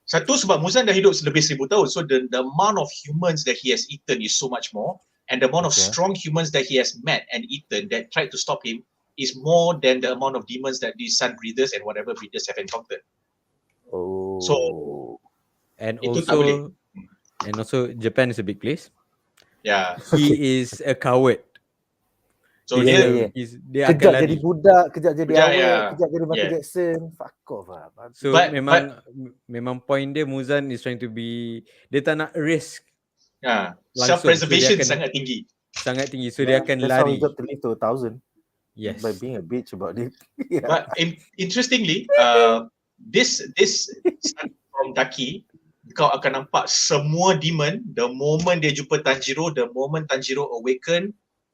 Satu, sebab Muzan dah hidup lebih 1,000 tahun, so the amount of humans that he has eaten is so much more, and the amount of strong humans that he has met and eaten that tried to stop him is more than the amount of demons that these sun breeders and whatever breeders have encountered. So and itu tak boleh. also Japan is a big place. Yeah. He is a coward. So dia kejap akan lari. jadi budak, kejap jadi awet, kejap jadi Michael Yeah. Jackson. Fuck off lah. So memang point dia, Muzan is trying to be, dia tak nak risk. Self-preservation so sangat tinggi. So dia akan That's how lari. he got to live to 1,000. Yes. By being a bitch about it. But interestingly, this from Kaki, kau akan nampak semua demon, the moment dia jumpa Tanjiro, the moment Tanjiro awaken,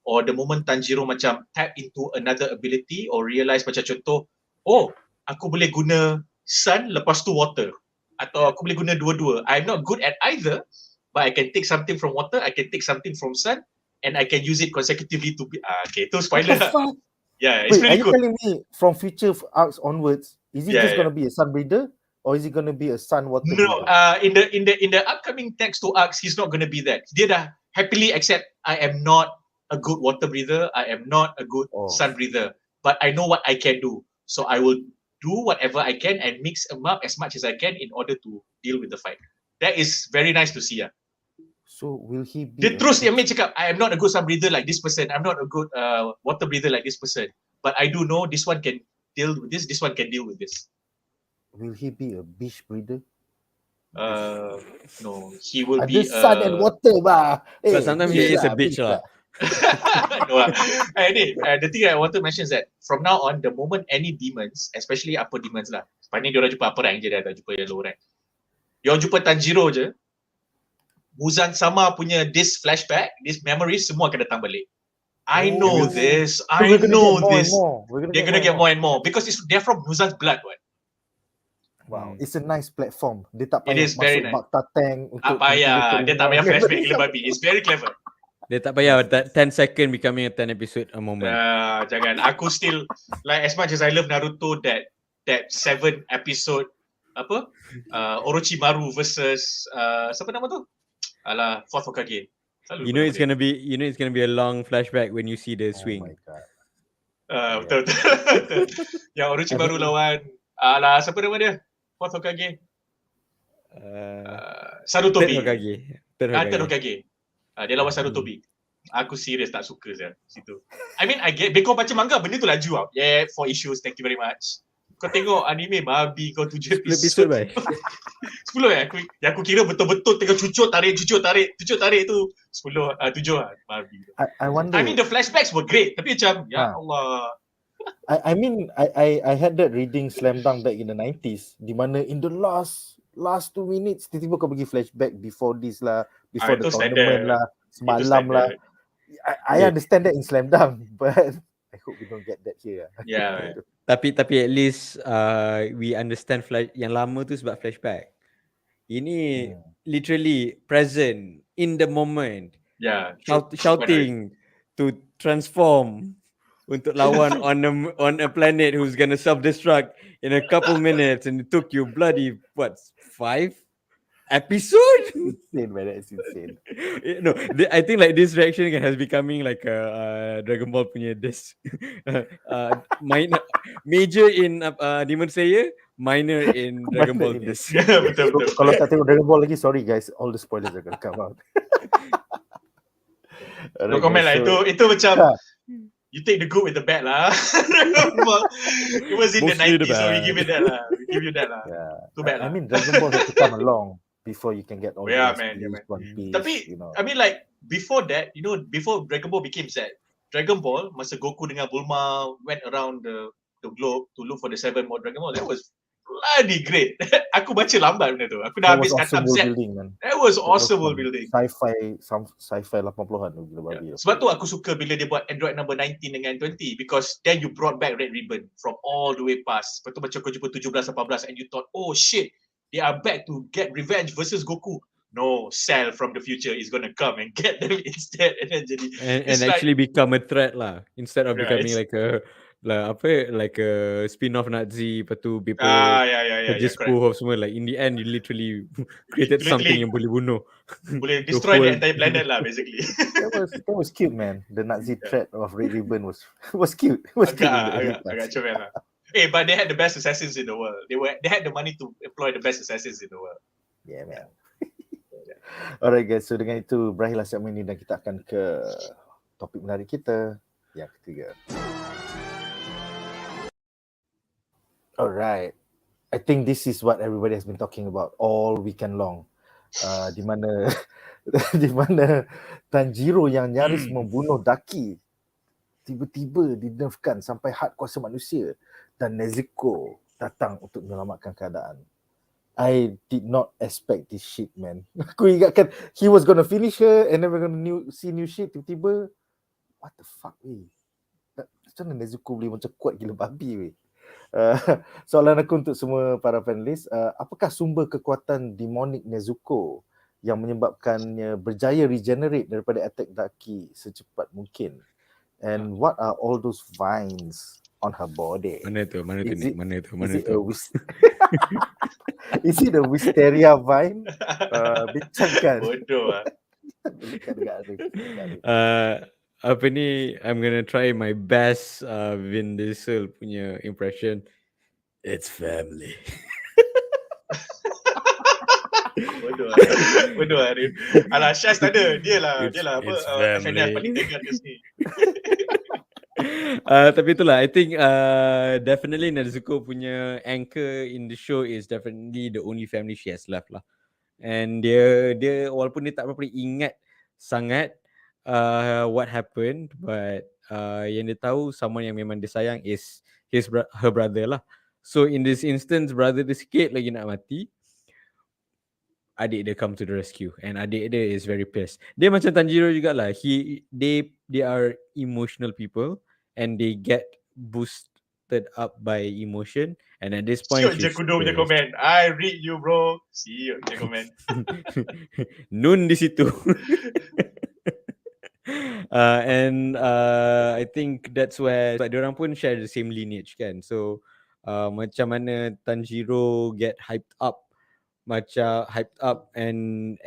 or the moment Tanjiro macam tap into another ability or realize macam contoh, aku boleh guna sun lepas tu water, atau aku boleh guna dua-dua. I'm not good at either, but I can take something from water, I can take something from sun, and I can use it consecutively to be okay, tu spoiler. Yeah, it's Wait, pretty are you good. telling me from future arcs onwards, is it just Yeah. gonna be a sun breeder, or is it gonna be a sun water No, breeder? in the upcoming text to arcs, he's not going to be that. Dia dah happily accept, I am not a good water breather, I am not a good sun breather, but I know what I can do, so I will do whatever I can and mix them up as much as I can in order to deal with the fight. That is very nice to see. So will he be Dia terus Yamin cakap, I am not a good sun breather like this person. I'm not a good water breather like this person. But I do know this one can deal with this one can deal with this. will he be a beach breeder? No, he will Ada be sun and water bah. But sometimes he is a bitch beach lah. no lah. The thing I want to mention is that from now on, the moment any demons, especially upper demons lah, sebab ni diorang jumpa upper rank je, dia tak jumpa yang low rank. Diorang jumpa Tanjiro je, Muzan sama punya this flashback, this memory semua akan datang balik. I know this. I know this. They're gonna get more and more because they're from Muzan's blood, what? Wow, it's a nice platform. Dia tak It payah is very masuk nice. Bakta Tank untuk Tak payah. Dia tak payah flashback gila babi. It's very clever. Dia tak payah that 10 second becoming a 10 episode a moment. Jangan. Aku still like as much as I love Naruto that 7 episode Orochimaru versus siapa nama tu? Alah, Fourth Hokage. You know it's gonna be a long flashback when you see the swing. Oh my god. Betul. Yang Orochimaru lawan siapa nama dia? Fourth Hokage. Sarutobi. Third Hokage. Dia lawan Sarutobi. Aku serius tak suka situ. I mean I get kau baca manga benda tu laju tau. Yeah, 4 issues. Thank you very much. Kau tengok anime babi kau 7 episod. 10 aku kira betul-betul tengah cucuk tarik tu 10 7 babi. I wonder. I mean the flashbacks were great tapi macam ya Allah. I mean I had that reading Slam Dunk back in the 90s di mana in the last 2 minutes tiba-tiba kau pergi flashback before this lah, before the tournament lah, semalam lah. I understand that in Slam Dunk but I hope we don't get that here. Yeah. Tapi at least we understand yang lama tu sebab flashback. Ini literally present in the moment. Yeah. Shouting to transform untuk lawan on a planet who's gonna self-destruct in a couple minutes and it took you bloody 5 episode? Insane, man. That's insane. No, I think like this reaction has becoming like a Dragon Ball punya this major in Demon Slayer, minor in Dragon Ball this. Betul. Kalau tak tengok Dragon Ball lagi, sorry guys, all the spoilers are gonna come out. No comment lah. Itu macam you take the good with the bad lah. It was in Mostly the 90s, so we give it that lah. We give you that lah. Yeah. Too bad I lah. mean, Dragon Ball had to come along before you can get all Yeah, the man. One Piece, Tapi, you know. I mean like, before that, before Dragon Ball became Z, Dragon Ball, masa Goku dengan Bulma went around the globe to look for the 7 more Dragon Ball, that was bloody great. Aku baca lambat benda tu. Aku dah habis awesome khatam Z. building, man. That was awesome world building. Sci-fi 80-an tu gila babi. Sebab tu aku suka bila dia buat Android number 19 dengan 20 because then you brought back Red Ribbon from all the way past. Lepas tu macam kau jumpa 17-18 and you thought, oh shit, they are back to get revenge versus Goku. No, Cell from the future is gonna come and get them instead and then jadi and actually become a threat lah instead of becoming like a spin-off Nazi, lepas tu people just spoof of semua. Like in the end you literally created something yang boleh bunuh, boleh destroy the entire planet lah basically. That was cute, man. The Nazi threat of Red Ribbon was cute. It was cute. Agak comel lah. But they had the best assassins in the world. They had the money to employ the best assassins in the world. Yeah, man. Alright guys, so dengan itu berakhirlah segmen ini dan kita akan ke topik menarik kita yang ketiga. Alright, I think this is what everybody has been talking about all weekend long. Di mana Tanjiro yang nyaris membunuh Daki tiba-tiba dinerfkan sampai had kuasa manusia dan Nezuko datang untuk menyelamatkan keadaan. I did not expect this shit, man. Aku ingatkan he was gonna finish her and then we're gonna see new shit. Tiba-tiba, what the fuck, weh? Macam mana Nezuko boleh macam kuat gila babi, weh? Soalan aku untuk semua para panelis, apakah sumber kekuatan demonic Nezuko yang menyebabkannya berjaya regenerate daripada attack Daki secepat mungkin? And what are all those vines on her body? Mana tu? Is it a wisteria vine? Bincangkan. Bodoh lah. Apa ni, I'm gonna try my best Vin Diesel punya impression. It's family. Bodoh Ariff. Alah, Shaz tak ada. Dia lah apa It's FNF family. paling tegar kat sini. Tapi itulah, I think definitely Nezuko punya anchor in the show is definitely the only family she has left lah. And dia walaupun dia tak berapa ingat sangat what happened, but yang dia tahu someone yang memang dia sayang is her brother lah. So in this instance, brother dia sikit lagi nak mati, adik dia come to the rescue, and adik dia is very pissed. Dia macam Tanjiro jugalah. They are emotional people and they get boosted up by emotion, and at this point Siut je Kudo punya komen. I read you bro. Siut je komen. Nun di situ. And I think that's where diorang pun share the same lineage kan. So macam mana Tanjiro get hyped up and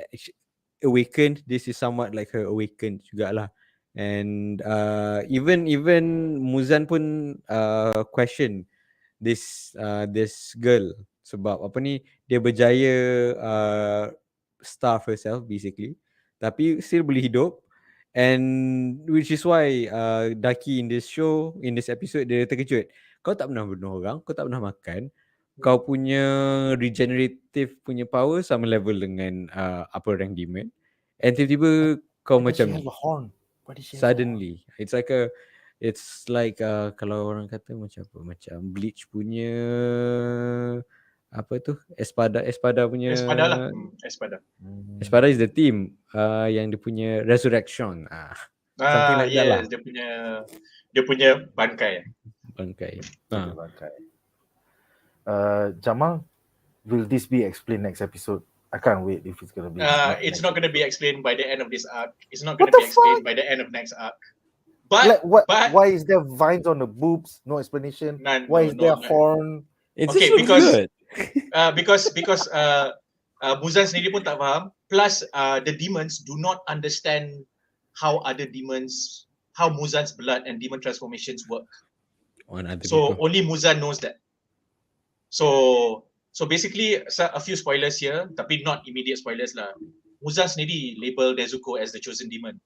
awakened, this is somewhat like her awakened jugalah. And even Muzan pun question this girl sebab apa ni, dia berjaya starve herself basically, tapi still boleh hidup. And which is why Daki in this episode dia terkejut. Kau tak pernah bunuh orang, kau tak pernah makan, kau punya regenerative punya power sama level dengan upper rank demon, and tiba-tiba kau macam ni. Suddenly it's like kalau orang kata macam apa, macam Bleach punya apa tu, Espada punya Espada lah. Espada is the team yang dia punya resurrection. Something like that lah. Dia punya bangkai. Bangkai. Jamal, will this be explained next episode? I can't wait if it's gonna be. It's not gonna be explained by the end of this arc. It's not gonna be explained by the end of next arc. But why is there vines on the boobs? No explanation. Why is there horn? It's okay, so because good. because Muzan sendiri pun tak faham. Plus the demons do not understand how Muzan's blood and demon transformations work. So only Muzan knows that. So basically a few spoilers here, tapi not immediate spoilers lah. Muzan sendiri label Nezuko as the chosen demon.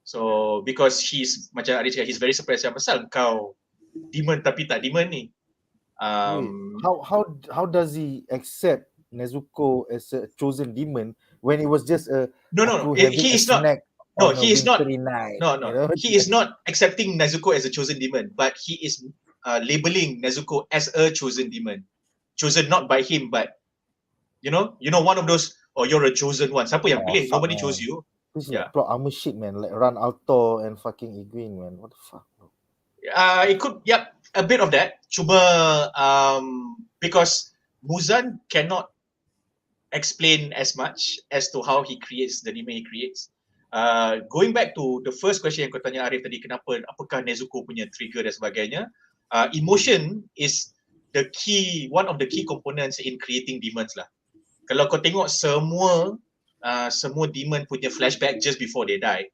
So because he's macam Ariff cakap, he's very surprised pasal kau demon tapi tak demon ni. How does he accept Nezuko as a chosen demon when it was just a he is not. No, he is not. Night, no. He is not accepting Nezuko as a chosen demon, but he is labeling Nezuko as a chosen demon. Chosen not by him, but you know one of those, you're a chosen one. Siapa yang pilih? Nobody chose you. This is plot armor shit, man. Like Run Alto and fucking Iguin, man. What the fuck, bro? It could, a bit of that. Cuma because Muzan cannot explain as much as to how he creates the anime he creates. Going back to the first question yang kau tanya Ariff tadi, apakah Nezuko punya trigger dan sebagainya, emotion is one of the key components in creating demons lah. Kalau kau tengok semua demon punya flashback just before they die,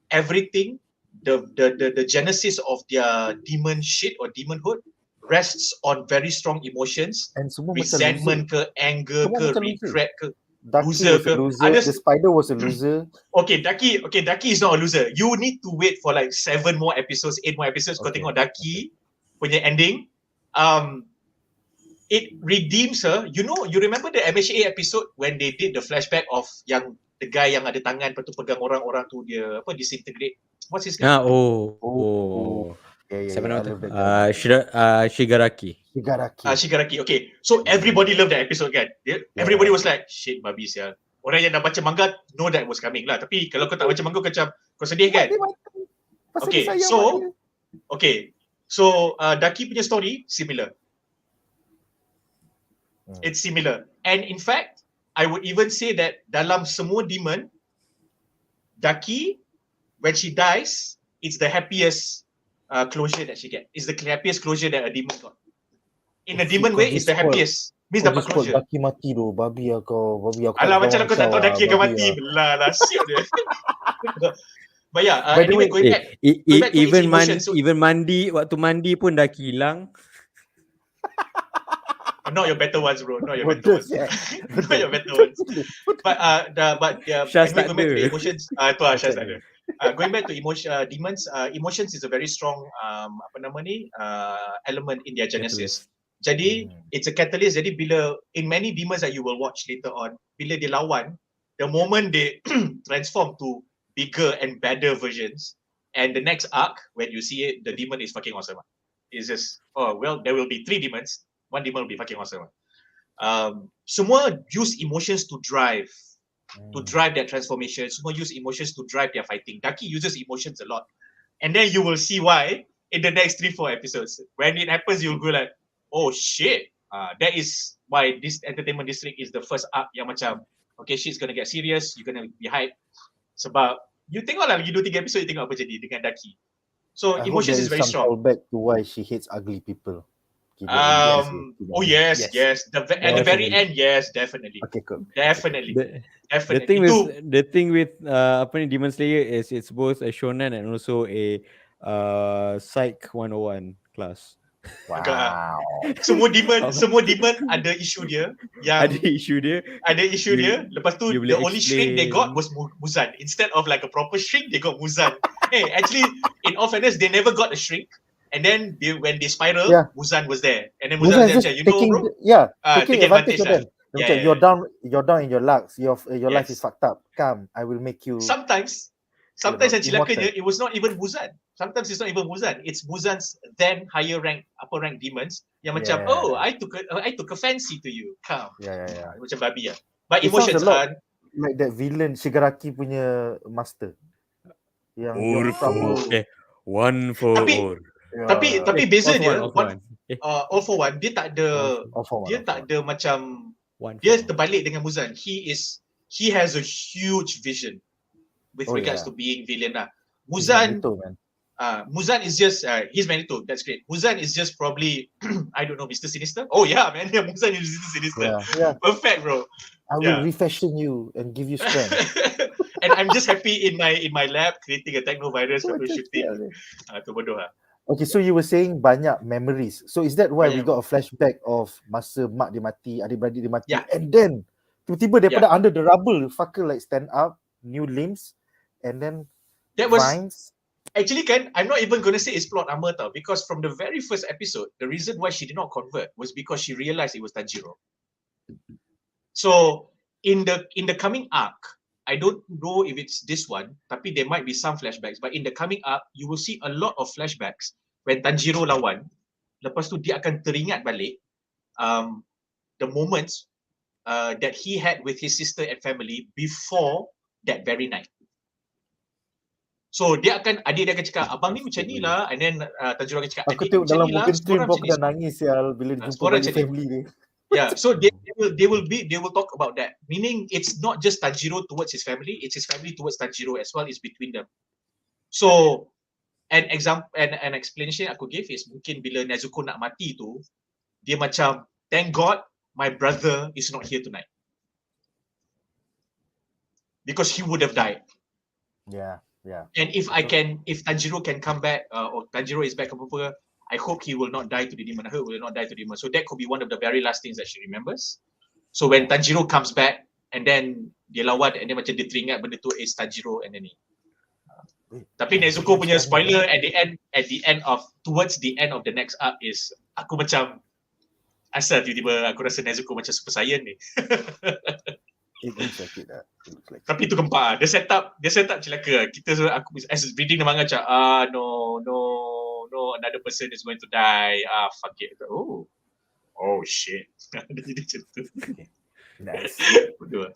everything, the genesis of their demon shit or demonhood rests on very strong emotions, and resentment ke, anger ke, regret ke. Daki was a loser. The spider was a loser. Okay, Daki is not a loser. You need to wait for like 8 more episodes. Kau tengok Daki punya ending. It redeems her. You remember the MHA episode when they did the flashback of the guy yang ada tangan lepas tu pegang orang tu dia disintegrate. What's his name? Siapa nama tu? Shigaraki. Okay. So everybody loved that episode kan? Everybody was like, shit babi sial. Orang yang dah baca manga know that was coming lah. Tapi kalau kau tak baca manga kau sedih kan? So Daki punya story similar. It's similar. And in fact, I would even say that dalam semua demon, Daki, when she dies, it's the happiest closure that she gets. It's the happiest closure that a demon got. In a demon way, it's the happiest. Means dapat closure. Daki mati tu, babi aku. Alah, macam aku tak tahu Daki akan mati. Belah lah, siap dia. But yeah, anyway, going back even mandi, waktu mandi pun Daki hilang. Not your better ones, bro. Not your better Bodoh ones. sial. Not your better ones. But Syaz anyway, tak going back to ada. the emotions, Syaz tak ada. Going back to demons, emotions is a very strong element in their genesis. Jadi it's a catalyst. Jadi bila in many demons that you will watch later on, bila dia lawan, the moment they transform to bigger and better versions, and the next arc when you see it, the demon is fucking awesome. It's just there will be 3 demons, 1 demon will be fucking awesome. Semua use emotions to drive that transformation. Semua use emotions to drive their fighting. Daki uses emotions a lot, and then you will see why in the next 3-4 episodes. When it happens, you'll go like, oh shit, that is why this entertainment district is the first arc yang macam, okay, shit's gonna get serious, you're gonna be hyped. Sebab you tengoklah lagi 2-3 episode, you tengok apa jadi dengan Daki. So emotions is very strong. Some callback to why she hates ugly people. Oh yes. At the very end, yes, definitely. Okay, cool. Definitely. The thing with Demon Slayer is it's both a shonen and also a psych 101 class. Wow. Semua demon ada isu dia. Ada isu dia. Lepas tu the only shrink they got was Muzan. Instead of like a proper shrink, they got Muzan. Hey, actually, in all fairness, they never got a shrink. And then when they spiral, Muzan was there. And then Muzan was there, you know, bro. Taking advantage of them. Okay, you're down in your luck. Your life is fucked up. Come, I will make you. Sometimes yang celakanya, it was not even Muzan. Sometimes it's not even Muzan. It's Muzan's then higher rank, upper rank demons yang macam, I took a fancy to you. Come. Macam babi . But it emotions are like that villain Shigaraki punya master. Yang one for all. Tapi beza dia all for one, dia tak ada macam dia terbalik dengan Muzan. He has a huge vision with regards to being villain lah. Muzan is just he's Magneto, that's great. Muzan is just probably I don't know, Mr. Sinister. Oh yeah, man, Muzan is Mr. Sinister. Perfect, bro. I will refashion you and give you strength. And I'm just happy in my lab creating a techno-virus for shooting. Tu bodoh lah. Okay, so you were saying banyak memories. So is that why we got a flashback of masa mak dia mati, adik-beradik dia mati, and then tiba-tiba daripada under the rubble, fucker like stand up, new limbs, and then that was vines. Actually, I'm not even going to say it's plot armor tau, because from the very first episode, the reason why she did not convert was because she realized it was Tanjiro. So in the coming arc, I don't know if it's this one, tapi there might be some flashbacks. But in the coming arc, you will see a lot of flashbacks when Tanjiro lawan. Lepas tu dia akan teringat balik the moments that he had with his sister and family before that very night. So adik dia akan cakap, abang ni macam ni lah, and then Tanjiro akan cakap, aku tengok dalam movie stream aku dah nangis bila jumpa balik family ni. Yeah, so they will talk about that. Meaning it's not just Tanjiro towards his family, it's his family towards Tanjiro as well. It's between them. So an explanation aku give is mungkin bila Nezuko nak mati tu, dia macam, thank God my brother is not here tonight, because he would have died. Yeah. And if Tanjiro can come back, or Tanjiro is back, I hope he will not die to the demon. I hope he will not die to the demon. So that could be one of the very last things that she remembers. So when Tanjiro comes back, and then dia lawan, and then macam dia teringat benda tu is Tanjiro and then ni. Tapi Nezuko punya spoiler towards the end of the next arc is, aku macam asal tiba-tiba aku rasa Nezuko macam Super Saiyan ni. It looks like it. Tapi itu gempak. Dia set up celaka. Aku as reading the manga macam no, another person is going to die. Fuck it. Oh shit. Dia jadi macam tu. Nice. Betul.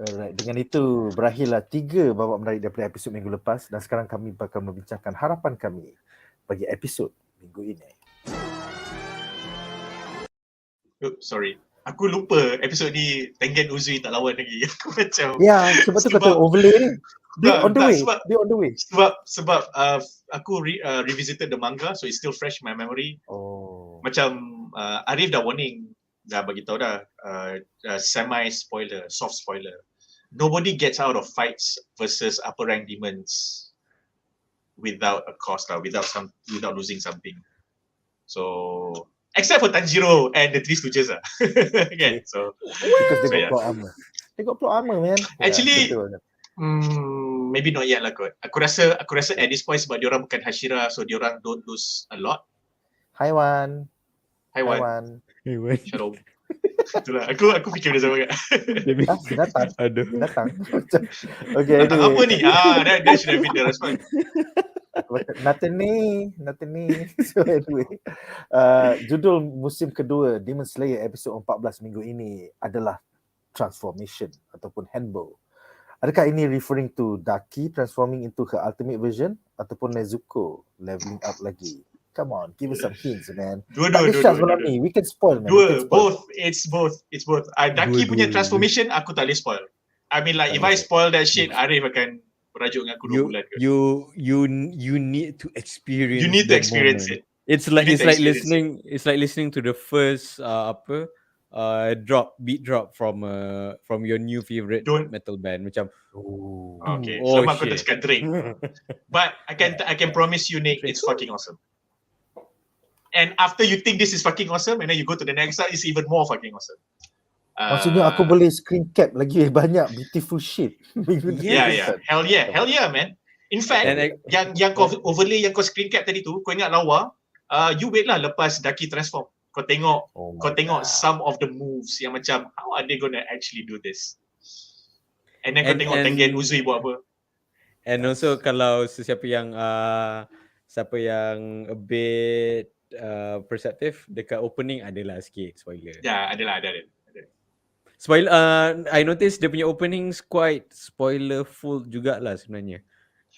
Alright, dengan itu berakhirlah 3 babak menarik daripada episod minggu lepas, dan sekarang kami bakal membincangkan harapan kami bagi episod minggu ini. Sorry. Aku lupa episod ni Tengen Uzui tak lawan lagi. Aku macam sebab tu kata overlay ni. Dia on the way. Sebab aku revisited the manga, so it's still fresh in my memory. Macam Ariff dah warning, dah bagi tahu dah, semi spoiler, soft spoiler. Nobody gets out of fights versus upper rank demons without a cost, without losing something. So Except for Tanjiro and the Three Stooges lah. Okay, so Because they So, got yeah. plot armor. They got plot armor, man. Actually, betul. maybe not yet lah kot. Aku rasa at this point sebab diorang bukan Hashira, so diorang don't lose a lot. Hi Wan. Hi Wan, Anyway. Shalom. Itulah, aku fikir benda sama kan. Dia datang. Aduh. Dia datang. Okay, Datang apa ni? That should have been the response. Nothing ni. So anyway, judul musim kedua Demon Slayer episod 14 minggu ini adalah Transformation ataupun Handbow. Adakah ini referring to Daki transforming into her ultimate version ataupun Nezuko leveling up lagi? Come on, give us some hints, man. Dua. Malam ni, we can spoil, man. Both. It's both. Daki punya transformation aku tak boleh spoil. I mean like if I spoil that shit, Ariff akan berajuk dengan aku 2 bulan ke. You need to experience. You need to the experience moment. it. It's like You need to experience listening to the first beat drop from your new favorite metal band macam. Okay, Oh, selama aku tak shit. cakap drink. But I can promise you, Nick, it's fucking awesome. And after you think this is fucking awesome, and then you go to the next side, it's even more fucking awesome. Maksudnya aku boleh screen cap lagi banyak beautiful shit. Yeah. Hell yeah, man. In fact, yang kau overlay yang kau screen cap tadi tu, kau ingat lawa, you wait lah lepas Daki transform. Kau tengok some of the moves yang macam how are they gonna actually do this? And then kau tengok Tengen Uzui buat apa. And also kalau siapa yang a bit perceptive dekat opening adalah sikit spoiler. Ya, ada. Spoiler, I noticed dia punya openings quite spoilerful jugalah sebenarnya.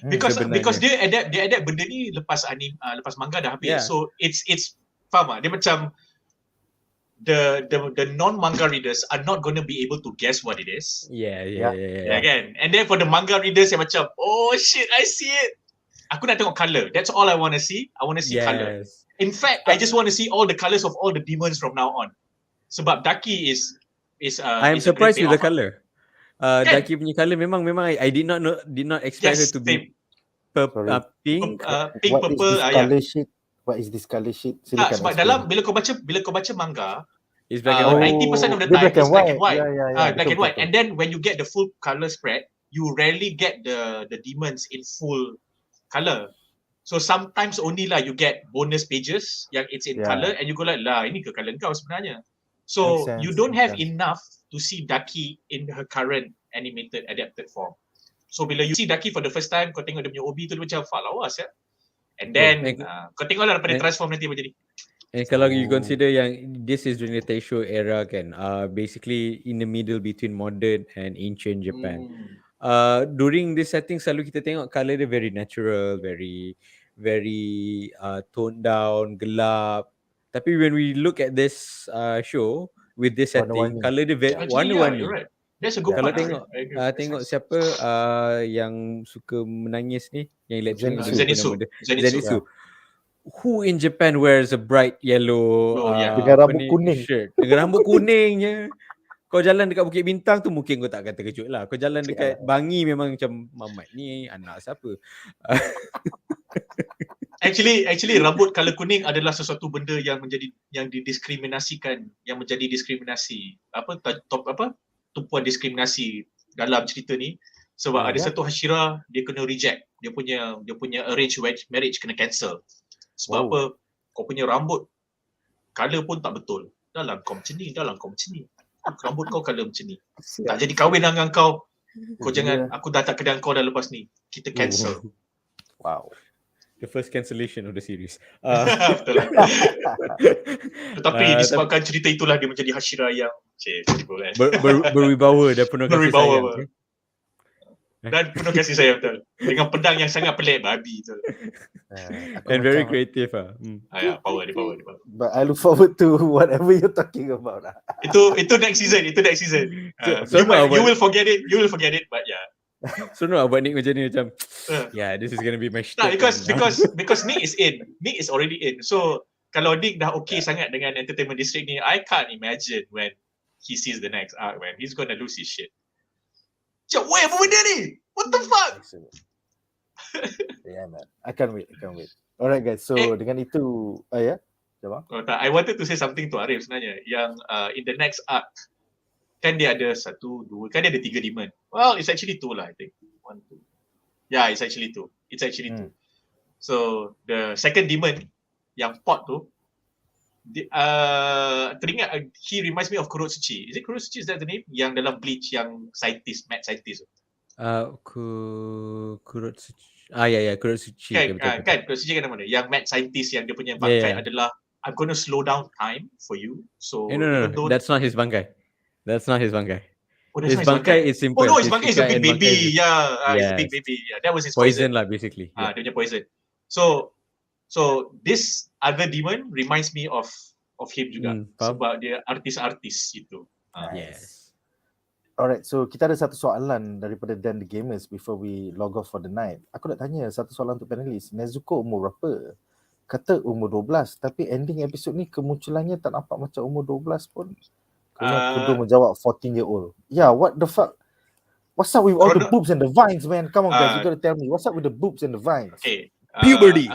Because dia adapt benda ni lepas lepas manga dah habis. Yeah. So it's faham tak? Dia macam the non-manga readers are not going to be able to guess what it is. Yeah. Kan? And then for the manga readers yang macam, oh shit, I see it. Aku nak tengok colour. That's all I want to see. I want to see colour. In fact, I just want to see all the colours of all the demons from now on. Sebab Daki is I'm surprised with the colour. Kan? Daki punya colour memang I did not expect her to be pink. Pink, purple. What is this color sheet? Sebab dalam bila kau baca manga, It's black and white. 90% of the time it's black and white. Yeah, Black and white. And then when you get the full color spread, you rarely get the demons in full color. So sometimes only lah you get bonus pages yang it's in color and you go like lah ini ke color kau sebenarnya. So you don't have enough to see Daki in her current animated adapted form. So bila you see Daki for the first time, kau tengok dia punya OB tu dia macam fuck lawas ya. And then kau tengoklah daripada transform nanti apa jadi. And kalau you consider yang this is during the Taisho era kan, basically in the middle between modern and ancient Japan. During this setting selalu kita tengok colour dia very natural, very toned down, gelap. Tapi when we look at this show with this setting, colour dia very warna-warni. Right. That's a good Kalau point. tengok siapa yang suka menangis ni, yang electric Zenitsu. Who in Japan wears a bright yellow dengan rambut kuning shirt, dengan rambut kuningnya. Kau jalan dekat Bukit Bintang tu mungkin kau tak akan terkejut lah. Kau jalan dekat Bangi memang macam mamat ni anak siapa. Actually rambut color kuning adalah sesuatu benda yang didiskriminasikan, yang menjadi diskriminasi tumpuan diskriminasi dalam cerita ni sebab ada satu Hashira dia kena reject, dia punya arranged marriage kena cancel. Sebab apa? Kau punya rambut color pun tak betul. Dalam kau macam ni. Rambut kau color macam ni. Tak jadi kahwin dengan kau. Kau jangan, aku dah tak kedai kau dah lepas ni. Kita cancel. Wow. The first cancellation of the series. Betul lah. Tetapi disebabkan cerita itulah dia menjadi Hashira yang berwibawa dan penuh kasih sayang. Dan penuh kasih sayang betul. Dengan pedang yang sangat pelik babi betul. And very creative Power. But I look forward to whatever you're talking about. Itu next season. You will forget it but yeah. So no, buat Nick macam ni macam this is going to be my shit. Because Nick is already in. So kalau Nick dah okay sangat dengan Entertainment District ni, I can't imagine when he sees the next arc when he's going to lose his shit. Macam, wait, apa benda ni? What the fuck? Yeah man, I can't wait. Alright guys, so dengan itu Jamal? Oh, tak, I wanted to say something to Ariff sebenarnya. Yang in the next arc, kan dia ada 1, 2, kan dia ada 3 demon. Well, it's actually 2 lah, I think. 1, 2. Yeah, it's actually 2. It's actually 2. So, the second demon, yang pot tu, teringat, he reminds me of Kurotsuchi. Is it Kurotsuchi? Is that the name? Yang dalam Bleach, yang scientist, mad scientist tu. Kurotsuchi. Ya, Kurotsuchi. Kan, Betul. kan Kurotsuchi kan nama dia. Yang mad scientist yang dia punya bangkai Yeah. adalah, I'm gonna slow down time for you. So, No. even though That's not his bangkai. That's not his bangkai. Oh, that's His not bangkai is simple. Oh no, his bangkai is a big Shika and baby. bangkai Yeah, it's a Yes. big baby. Yeah, that was his poison poison. lah basically. Dia punya poison. So this other demon reminds me of him juga. Faham? Sebab dia artis-artis itu. Yes. Alright, so kita ada satu soalan daripada Dan the Gamers before we log off for the night. Aku nak tanya satu soalan untuk panelis. Nezuko umur berapa? Kata umur 12, tapi ending episod ni kemunculannya tak nampak macam umur 12 pun. Kemudian Kudo menjawab 14-year-old. Yeah, what the fuck? What's up with all the boobs and the vines, man? Come on guys, you gotta tell me. What's up with the boobs and the vines? Okay. Puberty.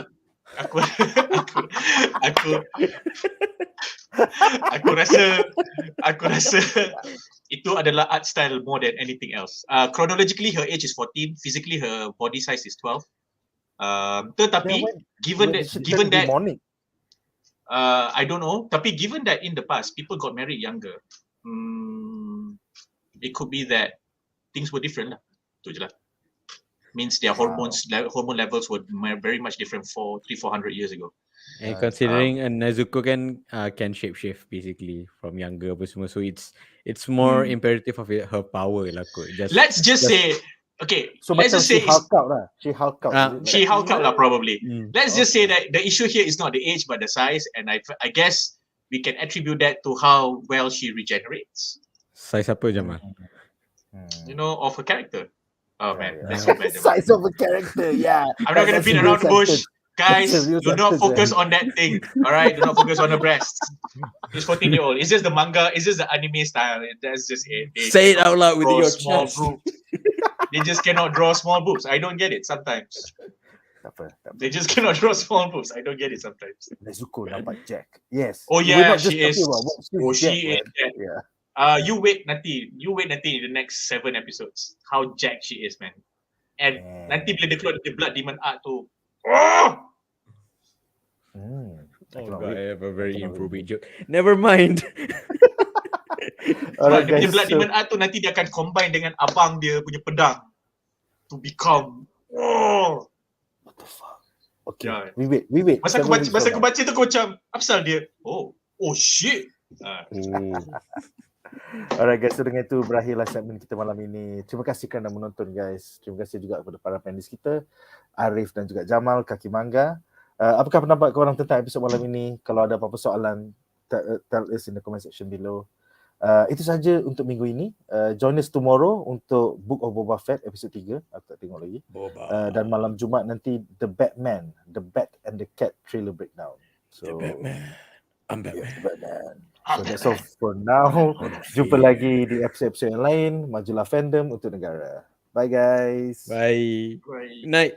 Aku rasa itu adalah art style more than anything else. Chronologically her age is 14, physically her body size is 12. Tetapi given that demonic. I don't know, tapi given that in the past people got married younger, it could be that things were different lah. Itu je lah. Means their hormone levels were very much different 400 years ago. And considering Nezuko can shapeshift basically from younger apa semua, so it's more imperative of her power lah kot. Let's just say okay, so let's just say she hulk out lah. She hulk out lah probably. Let's just say that the issue here is not the age but the size, and I guess we can attribute that to how well she regenerates. Size apa Jamal? You know, of her character. Oh man, that's so bad. Size of a character, yeah. I'm not gonna beat around the bush. Guys, do not focus on that thing. Alright, do not focus on the breasts. It's 14-year-old. It's just the manga, it's just the anime style. That's just it. Say it out loud with your small chest. They just cannot draw small boobs. I don't get it sometimes. They just cannot draw small boobs. I don't get it sometimes. Nezuko nampak Jack. Yes. Oh yeah, she is. Oh, she is. Yeah. You wait nanti in the next 7 episodes. How Jack she is, man. And nanti bila dia keluar the blood demon art tu. God, I have a very inappropriate joke. Never mind. Alright, guys, blood demon art tu nanti dia akan combine dengan abang dia punya pedang to become what the fuck? Okay, yeah. we wait. Masa aku baca tu aku macam apa pasal dia? Oh shit. Alright guys, so dengan itu berakhirlah segmen kita malam ini. Terima kasih kerana menonton guys. Terima kasih juga kepada para panelis kita, Ariff dan juga Jamal, Kaki Manga. Apakah pendapat korang tentang episod malam ini? Kalau ada apa-apa soalan, tell us in the comment section below. Itu saja untuk minggu ini. Join us tomorrow untuk Book of Boba Fett episod 3. Aku tak tengok lagi. Dan malam Jumaat nanti The Batman, The Bat and the Cat trailer breakdown. So, The Batman. I'm Batman. Yeah, Batman. So that's all for now. Jumpa lagi di episod-episod yang lain. Majulah fandom untuk negara. Bye guys. Bye. Good night.